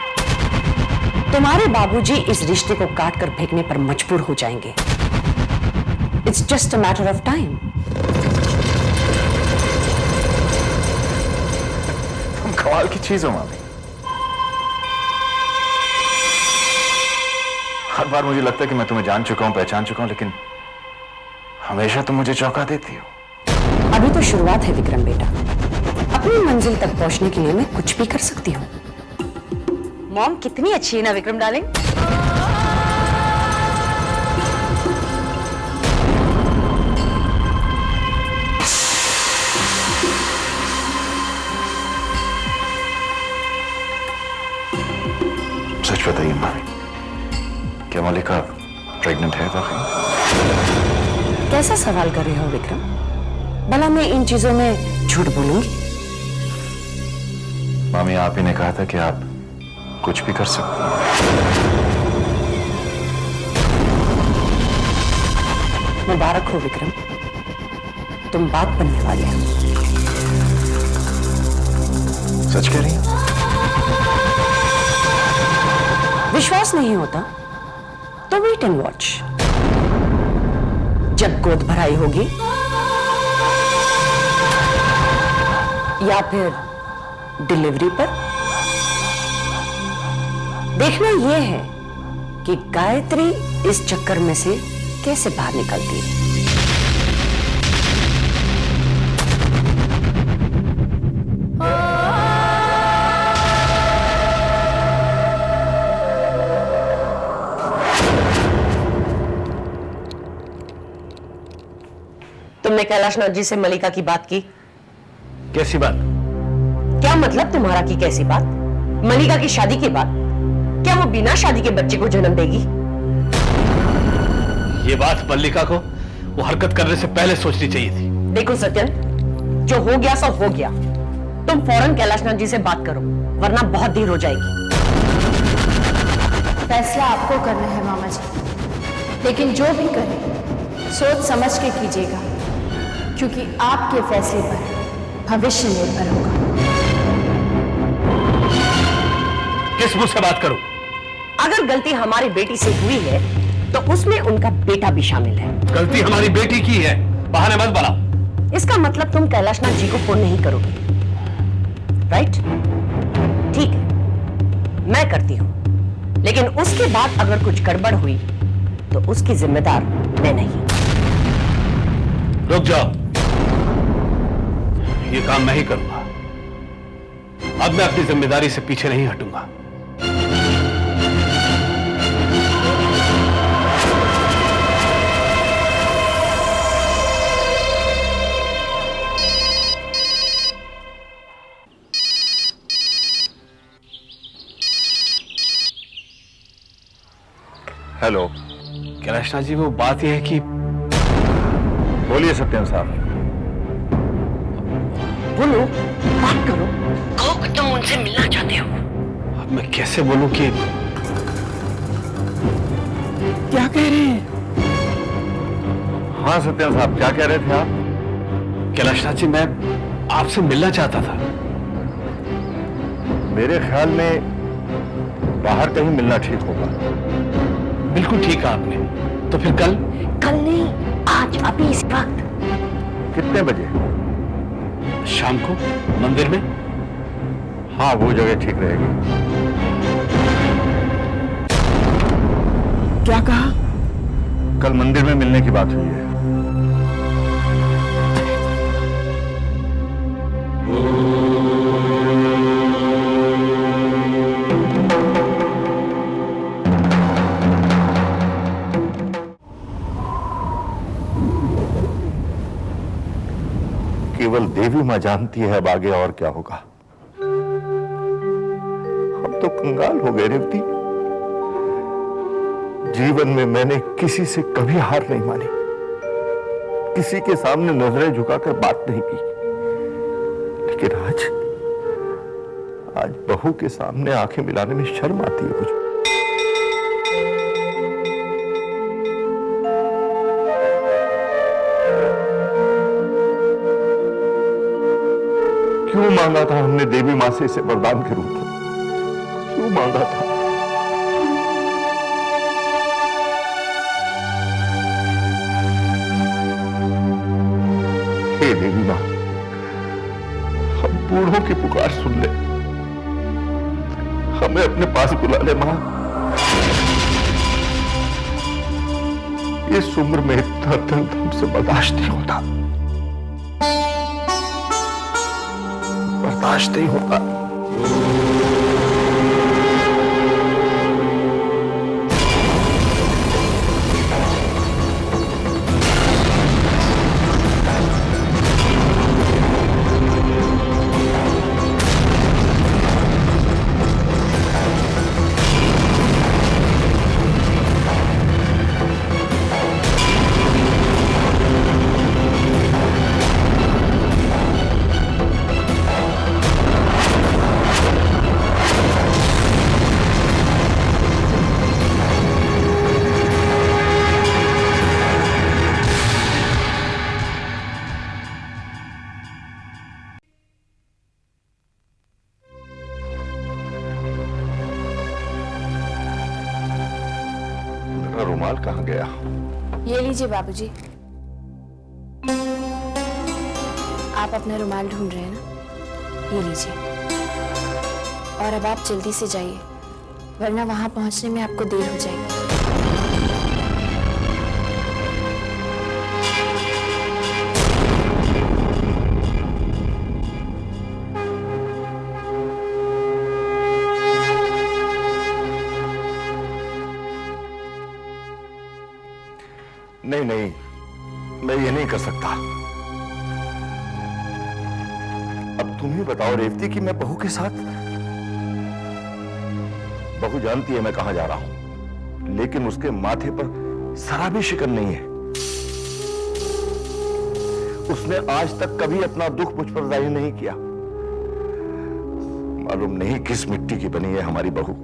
Speaker 5: तुम्हारे बाबूजी इस रिश्ते को काट कर फेंकने पर मजबूर हो जाएंगे। It's just a matter of time.
Speaker 1: तुम कमाल की चीज हो मामी। हर बार मुझे लगता है कि मैं तुम्हें जान चुका हूं, पहचान चुका हूं, लेकिन हमेशा तुम मुझे चौंका देती हो।
Speaker 5: अभी तो शुरुआत है विक्रम बेटा, अपनी मंजिल तक पहुंचने के लिए मैं कुछ भी कर सकती हूँ। मॉम कितनी अच्छी है ना विक्रम डार्लिंग।
Speaker 1: सच बताइए मामी, क्या मलिका प्रेग्नेंट है वाकई?
Speaker 5: कैसा सवाल कर रहे हो विक्रम? भला मैं इन चीजों में झूठ बोलूंगी?
Speaker 1: मामी आप ही ने कहा था कि आप कुछ भी कर सकती हैं।
Speaker 5: मुबारक हो विक्रम, तुम बाप बनने वाले हो।
Speaker 1: सच कह रही हैं?
Speaker 5: विश्वास नहीं होता तो वेट एंड वॉच। जब गोद भराई होगी या फिर डिलीवरी पर, देखना यह है कि गायत्री इस चक्कर में से कैसे बाहर निकलती है। तुमने कैलाशनाथ जी से मलिका की बात की?
Speaker 2: कैसी बात?
Speaker 5: क्या मतलब तुम्हारा की कैसी बात? मलिका की शादी की बात? क्या वो बिना शादी के बच्चे को जन्म देगी?
Speaker 2: ये बात मल्लिका को वो हरकत करने से पहले सोचनी चाहिए थी।
Speaker 5: देखो सत्यन, जो हो गया सो हो गया। तुम फौरन कैलाशनाथ जी से बात करो, वरना बहुत देर हो जाएगी।
Speaker 3: फैसला आपको करना है मामा जी, लेकिन जो भी करें सोच समझ के कीजिएगा, क्योंकि आपके फैसले पर भविष्य निर्भर होगा।
Speaker 2: किस मुंह से बात करूं?
Speaker 5: अगर गलती हमारी बेटी से हुई है तो उसमें उनका बेटा भी शामिल है।
Speaker 2: गलती हमारी बेटी की है, बहाने मत बनाओ।
Speaker 5: इसका मतलब तुम कैलाशनाथ जी को फोन नहीं करोगे, राइट? ठीक है, मैं करती हूं, लेकिन उसके बाद अगर कुछ गड़बड़ हुई तो उसकी जिम्मेदार मैं नहीं।
Speaker 2: रुक जाओ, ये काम मैं ही करूंगा। अब मैं अपनी जिम्मेदारी से पीछे नहीं हटूंगा।
Speaker 9: हेलो।
Speaker 2: कैलाशनाथ जी, वो बात यह है कि
Speaker 9: बोलिए सत्यम साहब।
Speaker 5: बोलो, बात करो, कहो कि तुम उनसे मिलना चाहते हो।
Speaker 2: अब मैं कैसे बोलूं कि
Speaker 8: क्या कह रहे हैं?
Speaker 9: हाँ सत्यम साहब, क्या कह रहे थे आप?
Speaker 2: कैलाशनाथ जी, मैं आपसे मिलना चाहता था।
Speaker 9: मेरे ख्याल में बाहर कहीं मिलना ठीक होगा।
Speaker 2: बिल्कुल ठीक कहा आपने। तो फिर कल?
Speaker 5: कल नहीं, आज, अभी इस वक्त।
Speaker 9: कितने बजे?
Speaker 2: शाम को मंदिर में।
Speaker 9: हाँ, वो जगह ठीक रहेगी।
Speaker 8: क्या कहा?
Speaker 9: कल मंदिर में मिलने की बात हुई है। केवल देवी मां जानती है अब आगे और क्या होगा। हम तो कंगाल हो गए रेवती। जीवन में मैंने किसी से कभी हार नहीं मानी, किसी के सामने नजरें झुकाकर बात नहीं की, लेकिन आज बहू के सामने आंखें मिलाने में शर्म आती है मुझे। क्यों मांगा था हमने देवी मां से इसे वरदान के रूप में? क्यों मांगा था? हे देवी मां, हम बूढ़ों की पुकार सुन ले, हमें अपने पास बुला ले मां। इस उम्र में इतना दर्द हमसे बर्दाश्त नहीं होता, बर्दाश्त नहीं होता। रुमाल कहां गया?
Speaker 3: ये लीजिए बाबूजी। आप अपना रुमाल ढूंढ रहे हैं ना, ये लीजिए। और अब आप जल्दी से जाइए, वरना वहां पहुंचने में आपको देर हो जाएगी।
Speaker 9: नहीं नहीं, मैं ये नहीं कर सकता। अब तुम ही बताओ रेवती कि मैं बहू के साथ। बहू जानती है मैं कहां जा रहा हूं, लेकिन उसके माथे पर जरा भी शिकन नहीं है। उसने आज तक कभी अपना दुख मुझ पर जाहिर नहीं किया। मालूम नहीं किस मिट्टी की बनी है हमारी बहू,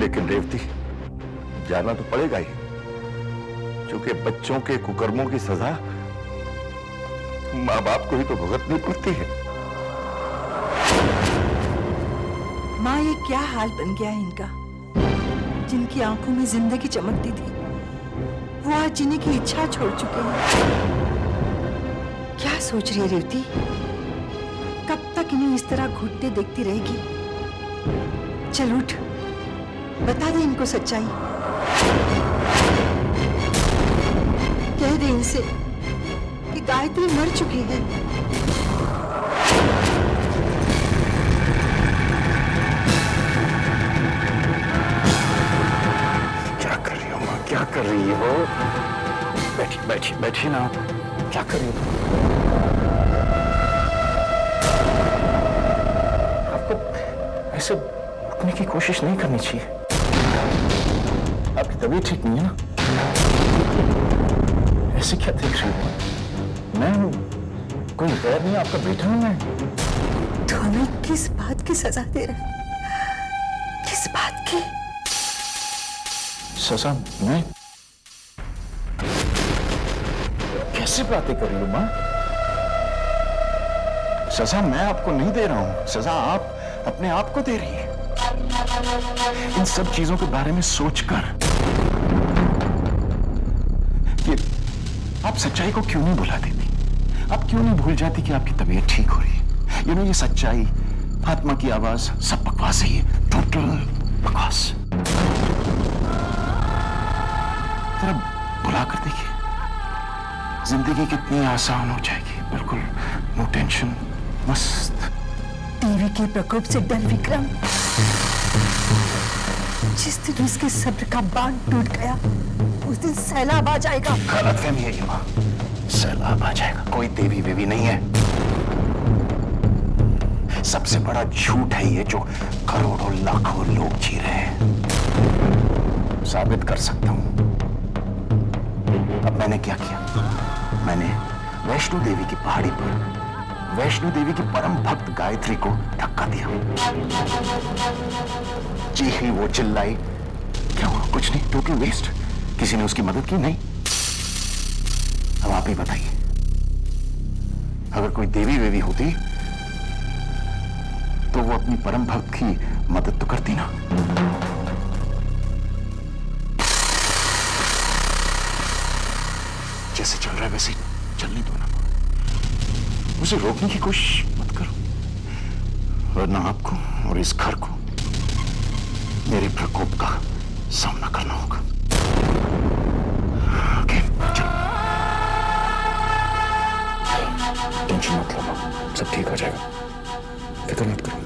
Speaker 9: लेकिन रेवती जाना तो पड़ेगा ही, क्योंकि बच्चों के कुकर्मों की सजा मां बाप को ही तो भुगतनी पड़ती है।
Speaker 10: माँ, ये क्या हाल बन गया है इनका। जिनकी आंखों में जिंदगी चमकती थी, वो आज जीने की इच्छा छोड़ चुके हैं। क्या सोच रही है रेवती? कब तक इन्हें इस तरह घुटते देखती रहेगी? चल उठ, बता दे इनको सच्चाई। कह दे इनसे कि गायत्री मर चुकी है।
Speaker 1: क्या कर रही हो मां? क्या कर रही हो? बैठी बैठी बैठी ना, क्या कर रही हो? आपको ऐसे उठने की कोशिश नहीं करनी चाहिए। आपकी तबीयत ठीक नहीं है ना? ऐसे क्या देख रही हो? मैं कोई गैर नहीं, आपका बेटा हूं मैं।
Speaker 10: तो हमें किस बात की सजा दे रहा है? किस बात की
Speaker 1: सजा? मैं कैसे बातें कर रही हूं मां? सजा मैं आपको नहीं दे रहा हूं, सजा आप अपने आप को दे रही है। इन सब चीजों के बारे में सोचकर कि आप सच्चाई को क्यों नहीं भुला देती? आप क्यों नहीं भूल जाती कि आपकी तबीयत ठीक हो रही है? ये सच्चाई, आत्मा की आवाज, सब बकवास है, ये टोटल बकवास। जरा भुला कर देखिए, जिंदगी कितनी आसान हो जाएगी। बिल्कुल नो टेंशन, मस्त।
Speaker 10: टीवी के प्रकोप से डर विक्रम। जिस दिन उसके सब्र का बांध टूट गया, उस दिन सैलाब आ जाएगा।
Speaker 1: गलतफहमी है ये मां, सैलाब आ जाएगा। कोई देवी वेवी नहीं है। सबसे बड़ा झूठ है ये जो करोड़ों लाखों लोग जी रहे हैं। साबित कर सकता हूं। अब मैंने क्या किया? मैंने वैष्णो देवी की पहाड़ी पर वैष्णो देवी की परम भक्त गायत्री को धक्का दिया। चीखी, वो चिल्लाई। क्या हुआ? कुछ नहीं, टोटल वेस्ट। किसी ने उसकी मदद की? नहीं। अब आप ही बताइए, अगर कोई देवी वेवी होती तो वो अपनी परम भक्त की मदद तो करती ना। जैसे चल रहा है वैसे चलने दो ना, उसे रोकने की कोशिश मत करो, वरना आपको और इस घर को मेरे प्रकोप का सामना करना होगा। ओके, चलो। टेंशन मत लो, सब ठीक हो जाएगा, फिक्र मत करो।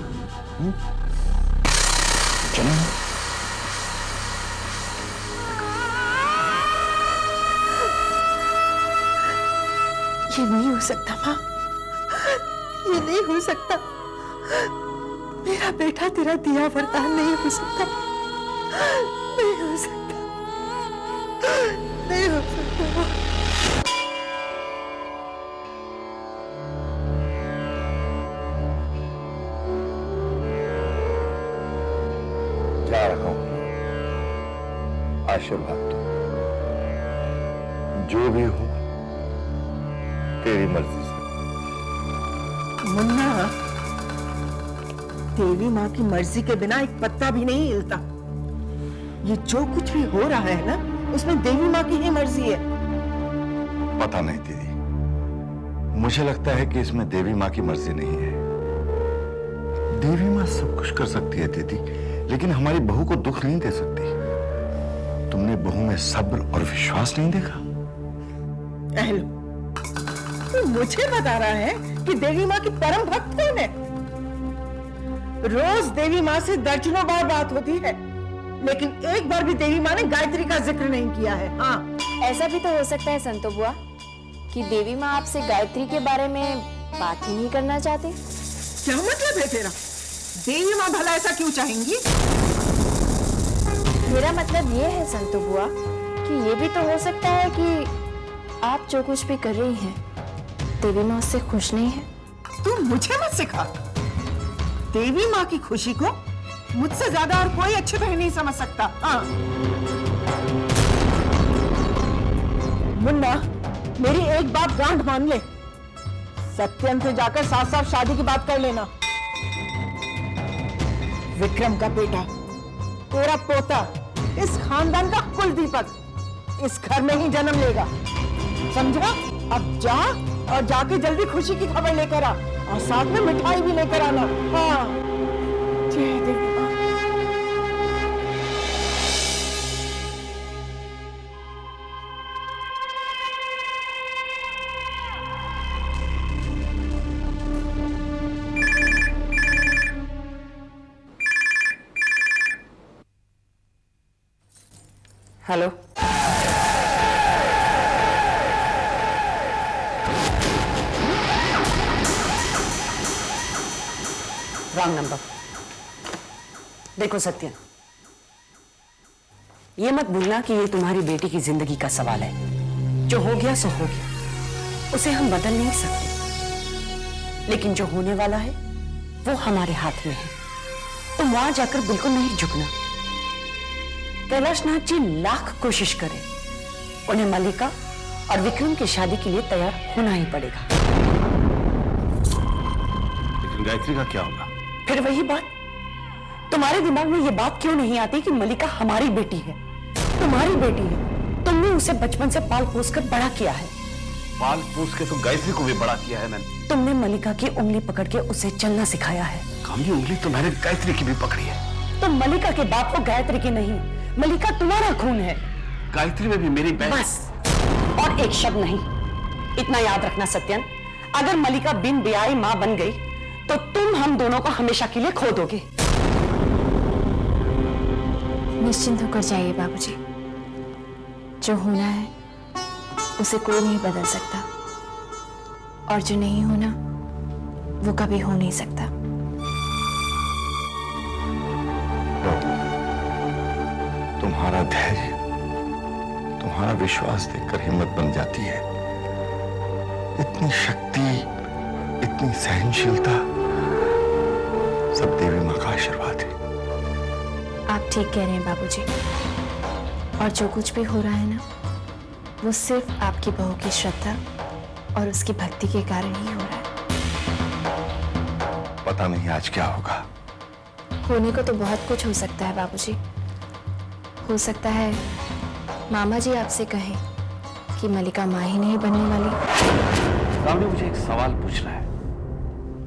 Speaker 1: चलो।
Speaker 10: ये नहीं हो सकता माँ, ये नहीं हो सकता। मेरा बेटा तेरा दिया वरदान नहीं हो सकता, नहीं हो सकता, नहीं हो सकता।
Speaker 9: जा रहा हूं, आशीर्वाद दो। जो भी हो तेरी मर्जी से।
Speaker 10: मुन्ना, देवी माँ की मर्जी के बिना एक पत्ता भी नहीं हिलता। ये जो कुछ भी हो रहा है ना, उसमें देवी माँ की ही मर्जी है।
Speaker 9: पता नहीं दीदी, मुझे लगता है कि इसमें देवी माँ की मर्जी नहीं है। देवी माँ सब कुछ कर सकती है दीदी, लेकिन हमारी बहू को दुख नहीं दे सकती। तुमने बहू में सब्र और विश्वास नहीं देखा?
Speaker 10: हेलो, तू मुझे बता रहा है कि देवी माँ की परम भक्त कौन है? रोज देवी माँ से दर्जनों बार बात होती है, लेकिन एक बार भी देवी माँ ने गायत्री का जिक्र नहीं किया है। हाँ,
Speaker 3: ऐसा भी तो हो सकता है संतो बुआ कि देवी माँ आपसे गायत्री के बारे में बात ही नहीं करना चाहती।
Speaker 10: क्या मतलब है तेरा? देवी माँ भला ऐसा क्यों चाहेंगी?
Speaker 3: मेरा मतलब ये है संतो बुआ कि ये भी तो हो सकता है कि आप जो कुछ भी कर रही हैं, देवी माँ उससे खुश नहीं है।
Speaker 10: तू मुझे मत सिखा। देवी माँ की खुशी को मुझसे ज्यादा और कोई अच्छे तरह नहीं समझ सकता। हाँ। मुन्ना, मेरी एक बात गांठ मान ले, सत्यन से जाकर साथ साथ शादी की बात कर लेना। विक्रम का बेटा, तेरा पोता, इस खानदान का कुल दीपक इस घर में ही जन्म लेगा, समझा? अब जा और जाके जल्दी खुशी की खबर लेकर आ, और साथ में मिठाई भी लेकर आना। हाँ, जय देवी माँ। Hello, wrong number. देखो सत्य, ये मत भूलना कि ये तुम्हारी बेटी की जिंदगी का सवाल है। जो हो गया सो हो गया, उसे हम बदल नहीं सकते, लेकिन जो होने वाला है वो हमारे हाथ में है। तुम वहां जाकर बिल्कुल नहीं झुकना। कैलाशनाथ जी लाख कोशिश करें, उन्हें मल्लिका और विक्रम की शादी के लिए तैयार होना ही पड़ेगा।
Speaker 2: लेकिन गायत्री का क्या होगा?
Speaker 10: फिर वही बात, तुम्हारे दिमाग में ये बात क्यों नहीं आती कि मल्लिका हमारी बेटी है, तुम्हारी बेटी है। तुमने उसे बचपन से पाल पोस कर बड़ा किया है।
Speaker 2: पाल पोस के तो गायत्री को भी बड़ा किया है मैंने।
Speaker 10: तुमने मल्लिका की उंगली पकड़ के उसे चलना सिखाया है।
Speaker 2: कामली, उंगली तो मैंने गायत्री की भी पकड़ी है।
Speaker 10: तुम मल्लिका के बाप हो, गायत्री की नहीं। मल्लिका तुम्हारा खून है।
Speaker 2: गायत्री में भी मेरी बहन।
Speaker 10: बस, और एक शब्द नहीं। इतना याद रखना सत्यन, अगर मल्लिका बिन ब्याही मां बन गई तो तुम हम दोनों को हमेशा के लिए खो दोगे।
Speaker 3: निश्चिंत होकर जाइए बाबूजी, जो होना है उसे कोई नहीं बदल सकता, और जो नहीं होना वो कभी हो नहीं सकता।
Speaker 9: तुम्हारा धैर्य, तुम्हारा विश्वास देखकर हिम्मत बन जाती है। इतनी शक्ति, इतनी सहनशीलता, सब देवी मां का आशीर्वाद है।
Speaker 3: आप ठीक कह रहे हैं बाबूजी। और जो कुछ भी हो रहा है ना, वो सिर्फ आपकी बहू की श्रद्धा और उसकी भक्ति के कारण ही हो रहा है।
Speaker 9: पता नहीं आज क्या होगा।
Speaker 3: होने को तो बहुत कुछ हो सकता है बाबूजी। हो सकता है मामा जी आपसे कहें कि मलिका मां ही नहीं बनने वाली।
Speaker 2: सामने मुझे एक सवाल पूछना है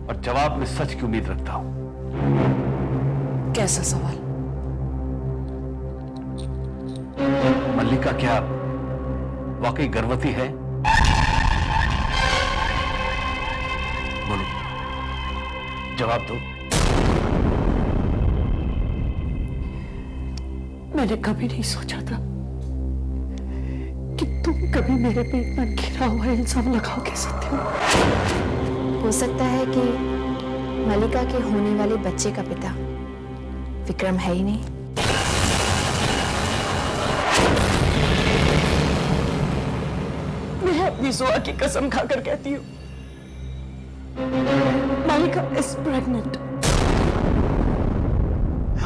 Speaker 2: और जवाब में सच की उम्मीद रखता हूं।
Speaker 6: कैसा सवाल?
Speaker 2: मल्लिका क्या वाकई गर्भवती है? बोलो, जवाब दो।
Speaker 6: मैंने कभी नहीं सोचा था कि तुम कभी मेरे पे इतना घिरा हुआ इल्जाम लगाओगे सत्य।
Speaker 3: हो सकता है कि मलिका के होने वाले बच्चे का पिता विक्रम है ही नहीं।
Speaker 6: मैं अपनी सोआ की कसम खाकर कहती हूँ, मलिका इज प्रेग्नेंट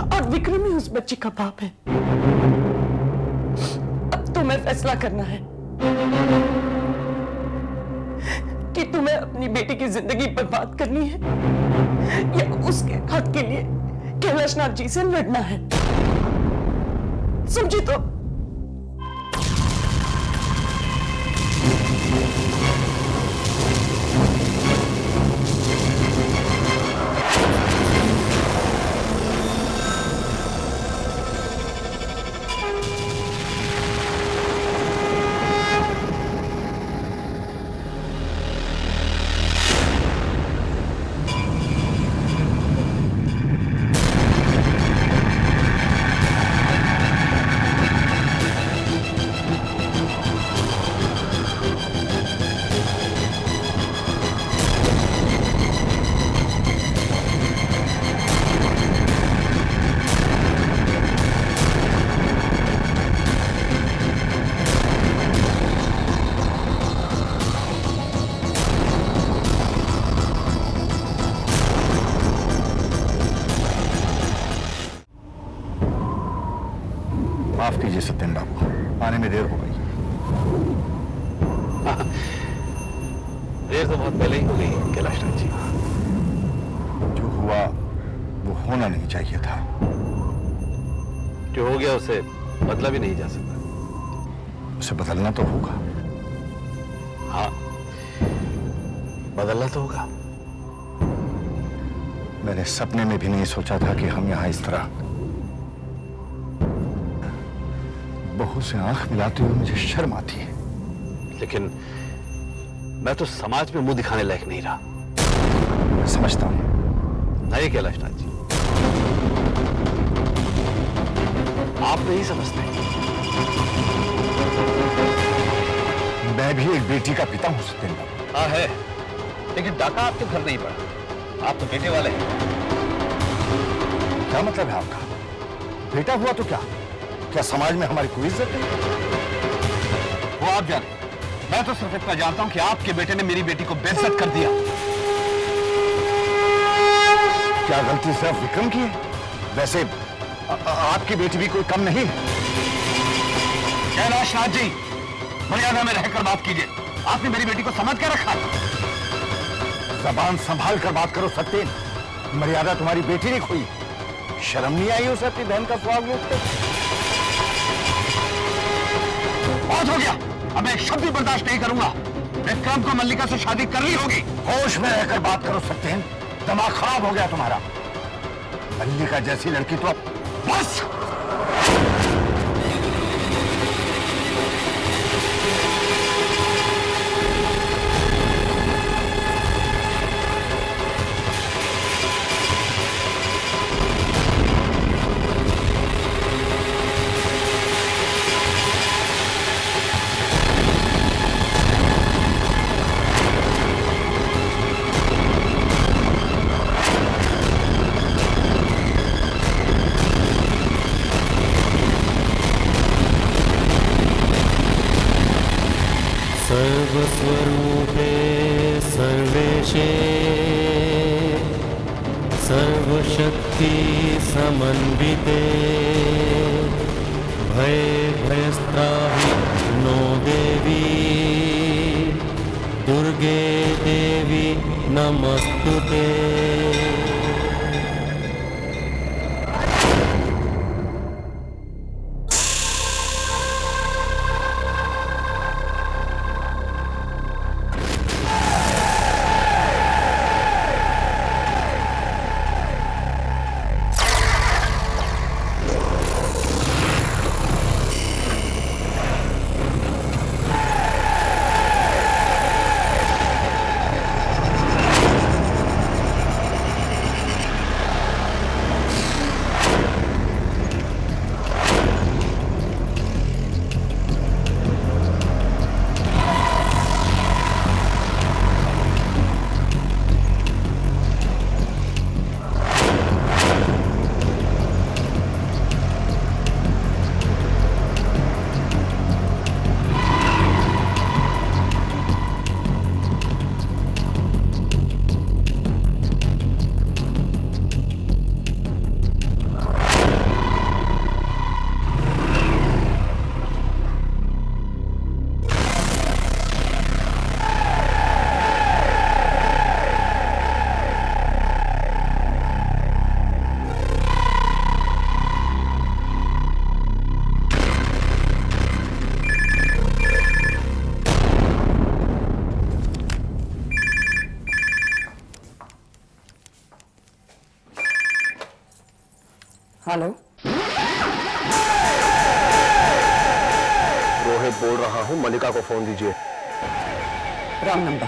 Speaker 6: और विक्रम ही उस बच्चे का बाप है। अब तुम्हें फैसला करना है कि तुम्हें अपनी बेटी की जिंदगी बर्बाद करनी है या उसके हक के लिए कैलाशनाथ जी से लड़ना है। समझी तो?
Speaker 9: माफ कीजिए सत्येन बाबू, आने में देर हो गई।
Speaker 2: देर तो बहुत पहले ही हो गई कैलाशनाथ जी।
Speaker 9: जो हुआ वो होना नहीं चाहिए था।
Speaker 2: जो हो गया उसे बदला भी नहीं जा सकता।
Speaker 9: उसे बदलना तो होगा।
Speaker 2: हाँ, बदलना तो होगा।
Speaker 9: मैंने सपने में भी नहीं सोचा था कि हम यहां इस तरह बहू से आंख मिलाते हुए मुझे शर्म आती है।
Speaker 2: लेकिन मैं तो समाज में मुंह दिखाने लायक नहीं रहा।
Speaker 9: मैं समझता हूं।
Speaker 2: नहीं कैलाशनाथ जी, आप नहीं समझते।
Speaker 9: मैं भी एक बेटी का पिता हूं सत्येन बाबू।
Speaker 2: हाँ है, लेकिन डाका आपके घर नहीं पड़ा। आप तो बेटे वाले हैं।
Speaker 9: क्या मतलब है आपका? बेटा हुआ तो क्या समाज में हमारी कोई इज्जत नहीं?
Speaker 2: वो आप जाने, मैं तो सिर्फ इतना जानता हूं कि आपके बेटे ने मेरी बेटी को बेइज्जत कर दिया।
Speaker 9: क्या गलती सिर्फ विक्रम की है? वैसे आपकी बेटी भी कोई कम नहीं है।
Speaker 2: कैलाशनाथ जी, मर्यादा में रहकर बात कीजिए। आपने मेरी बेटी को समझ के रखा है।
Speaker 9: जबान संभाल कर बात करो सत्येन। मर्यादा तुम्हारी बेटी ने खोई। शर्म नहीं आई उसे अपनी बहन का स्वाग लूटते?
Speaker 2: बहुत हो गया, अब मैं एक शब्द भी बर्दाश्त नहीं करूंगा। विक्रम को मल्लिका से शादी करनी होगी।
Speaker 9: होश में रहकर बात करो सत्येन। दिमाग खराब हो गया तुम्हारा। मल्लिका जैसी लड़की तो बस।
Speaker 4: सर्वस्वरूपे सर्वेशे सर्वशक्ति समन्विते भयस्त्राहि नो देवी दुर्गे देवी नमस्तुते।
Speaker 5: हेलो,
Speaker 8: रोहित बोल रहा हूं, मल्लिका को फोन दीजिए।
Speaker 5: Wrong number.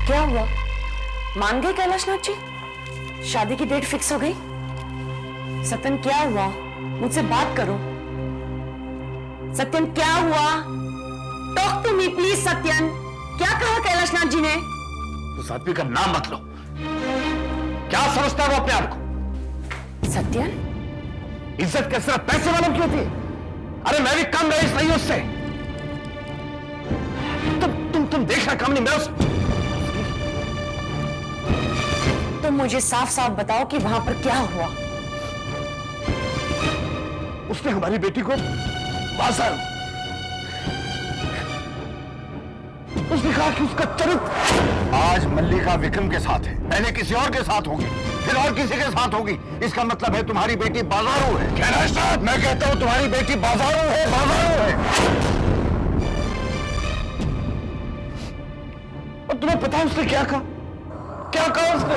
Speaker 5: क्या हुआ? मान गए कैलाशनाथ जी? शादी की डेट फिक्स हो गई? सत्यन क्या हुआ? मुझसे बात करो। सत्यन क्या हुआ? Talk to me please. Satyan, क्या कहा कैलाशनाथ जी ने?
Speaker 8: उस आदमी का नाम मत लो। क्या समझता है वो अपने आप को?
Speaker 5: सत्यन,
Speaker 8: इज्जत क्या सिर्फ पैसे वालों की होती है? अरे मैं भी कम रईस नहीं हूं उससे। तुम देखना कम नहीं, मैं उस
Speaker 5: तुम मुझे साफ साफ बताओ कि वहां पर क्या हुआ।
Speaker 8: उसने हमारी बेटी को बाजार, उसने कहा कि उसका चरित्र आज मल्लिका विक्रम के साथ है, पहले किसी और के साथ होगी, फिर और किसी के साथ होगी। इसका मतलब है तुम्हारी बेटी बाजारू है। कैलाशनाथ, मैं कहता हूं तुम्हारी बेटी बाजारू है, बाजारू है। और तुम्हें पता है उसने क्या कहा? क्या कहा उसने?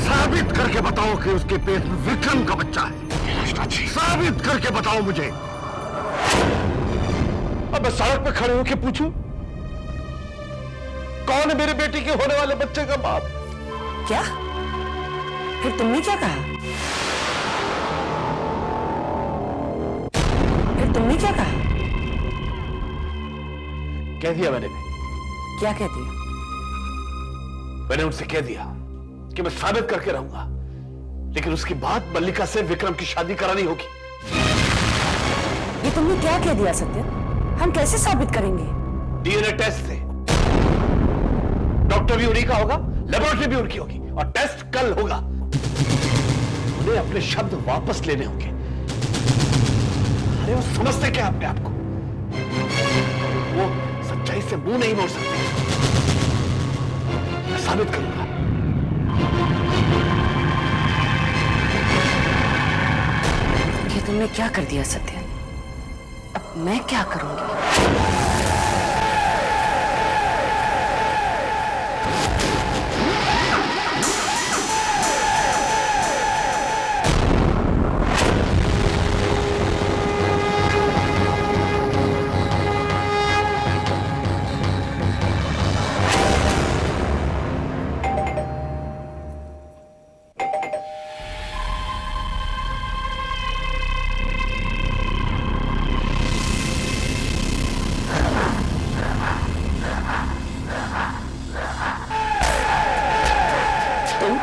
Speaker 8: साबित करके बताओ कि उसके पेट में विक्रम का बच्चा है। कैलाशनाथ जी, साबित करके बताओ मुझे। अब मैं सड़क पे खड़े होकर पूछूं कौन है मेरे बेटी के होने वाले बच्चे का बाप?
Speaker 5: क्या? फिर तुमने क्या कहा? फिर तुमने क्या कहा?
Speaker 8: कह दिया मैंने भी।
Speaker 5: क्या कह दिया?
Speaker 8: मैंने उनसे कह दिया कि मैं साबित करके रहूंगा, लेकिन उसके बाद मल्लिका से विक्रम की शादी करानी होगी।
Speaker 5: ये तुमने क्या कह दिया सत्य? हम कैसे साबित करेंगे?
Speaker 8: डीएनए टेस्ट से। डॉक्टर भी उन्हीं का होगा, लेबोरेटरी भी उनकी होगी, और टेस्ट कल होगा। उन्हें अपने शब्द वापस लेने होंगे। अरे वो समझते क्या अपने आप को? वो सच्चाई से मुंह नहीं मोड़ सकते। मैं साबित करूंगा।
Speaker 5: ये तुमने क्या कर दिया सत्य? अब मैं क्या करूंगी? तुम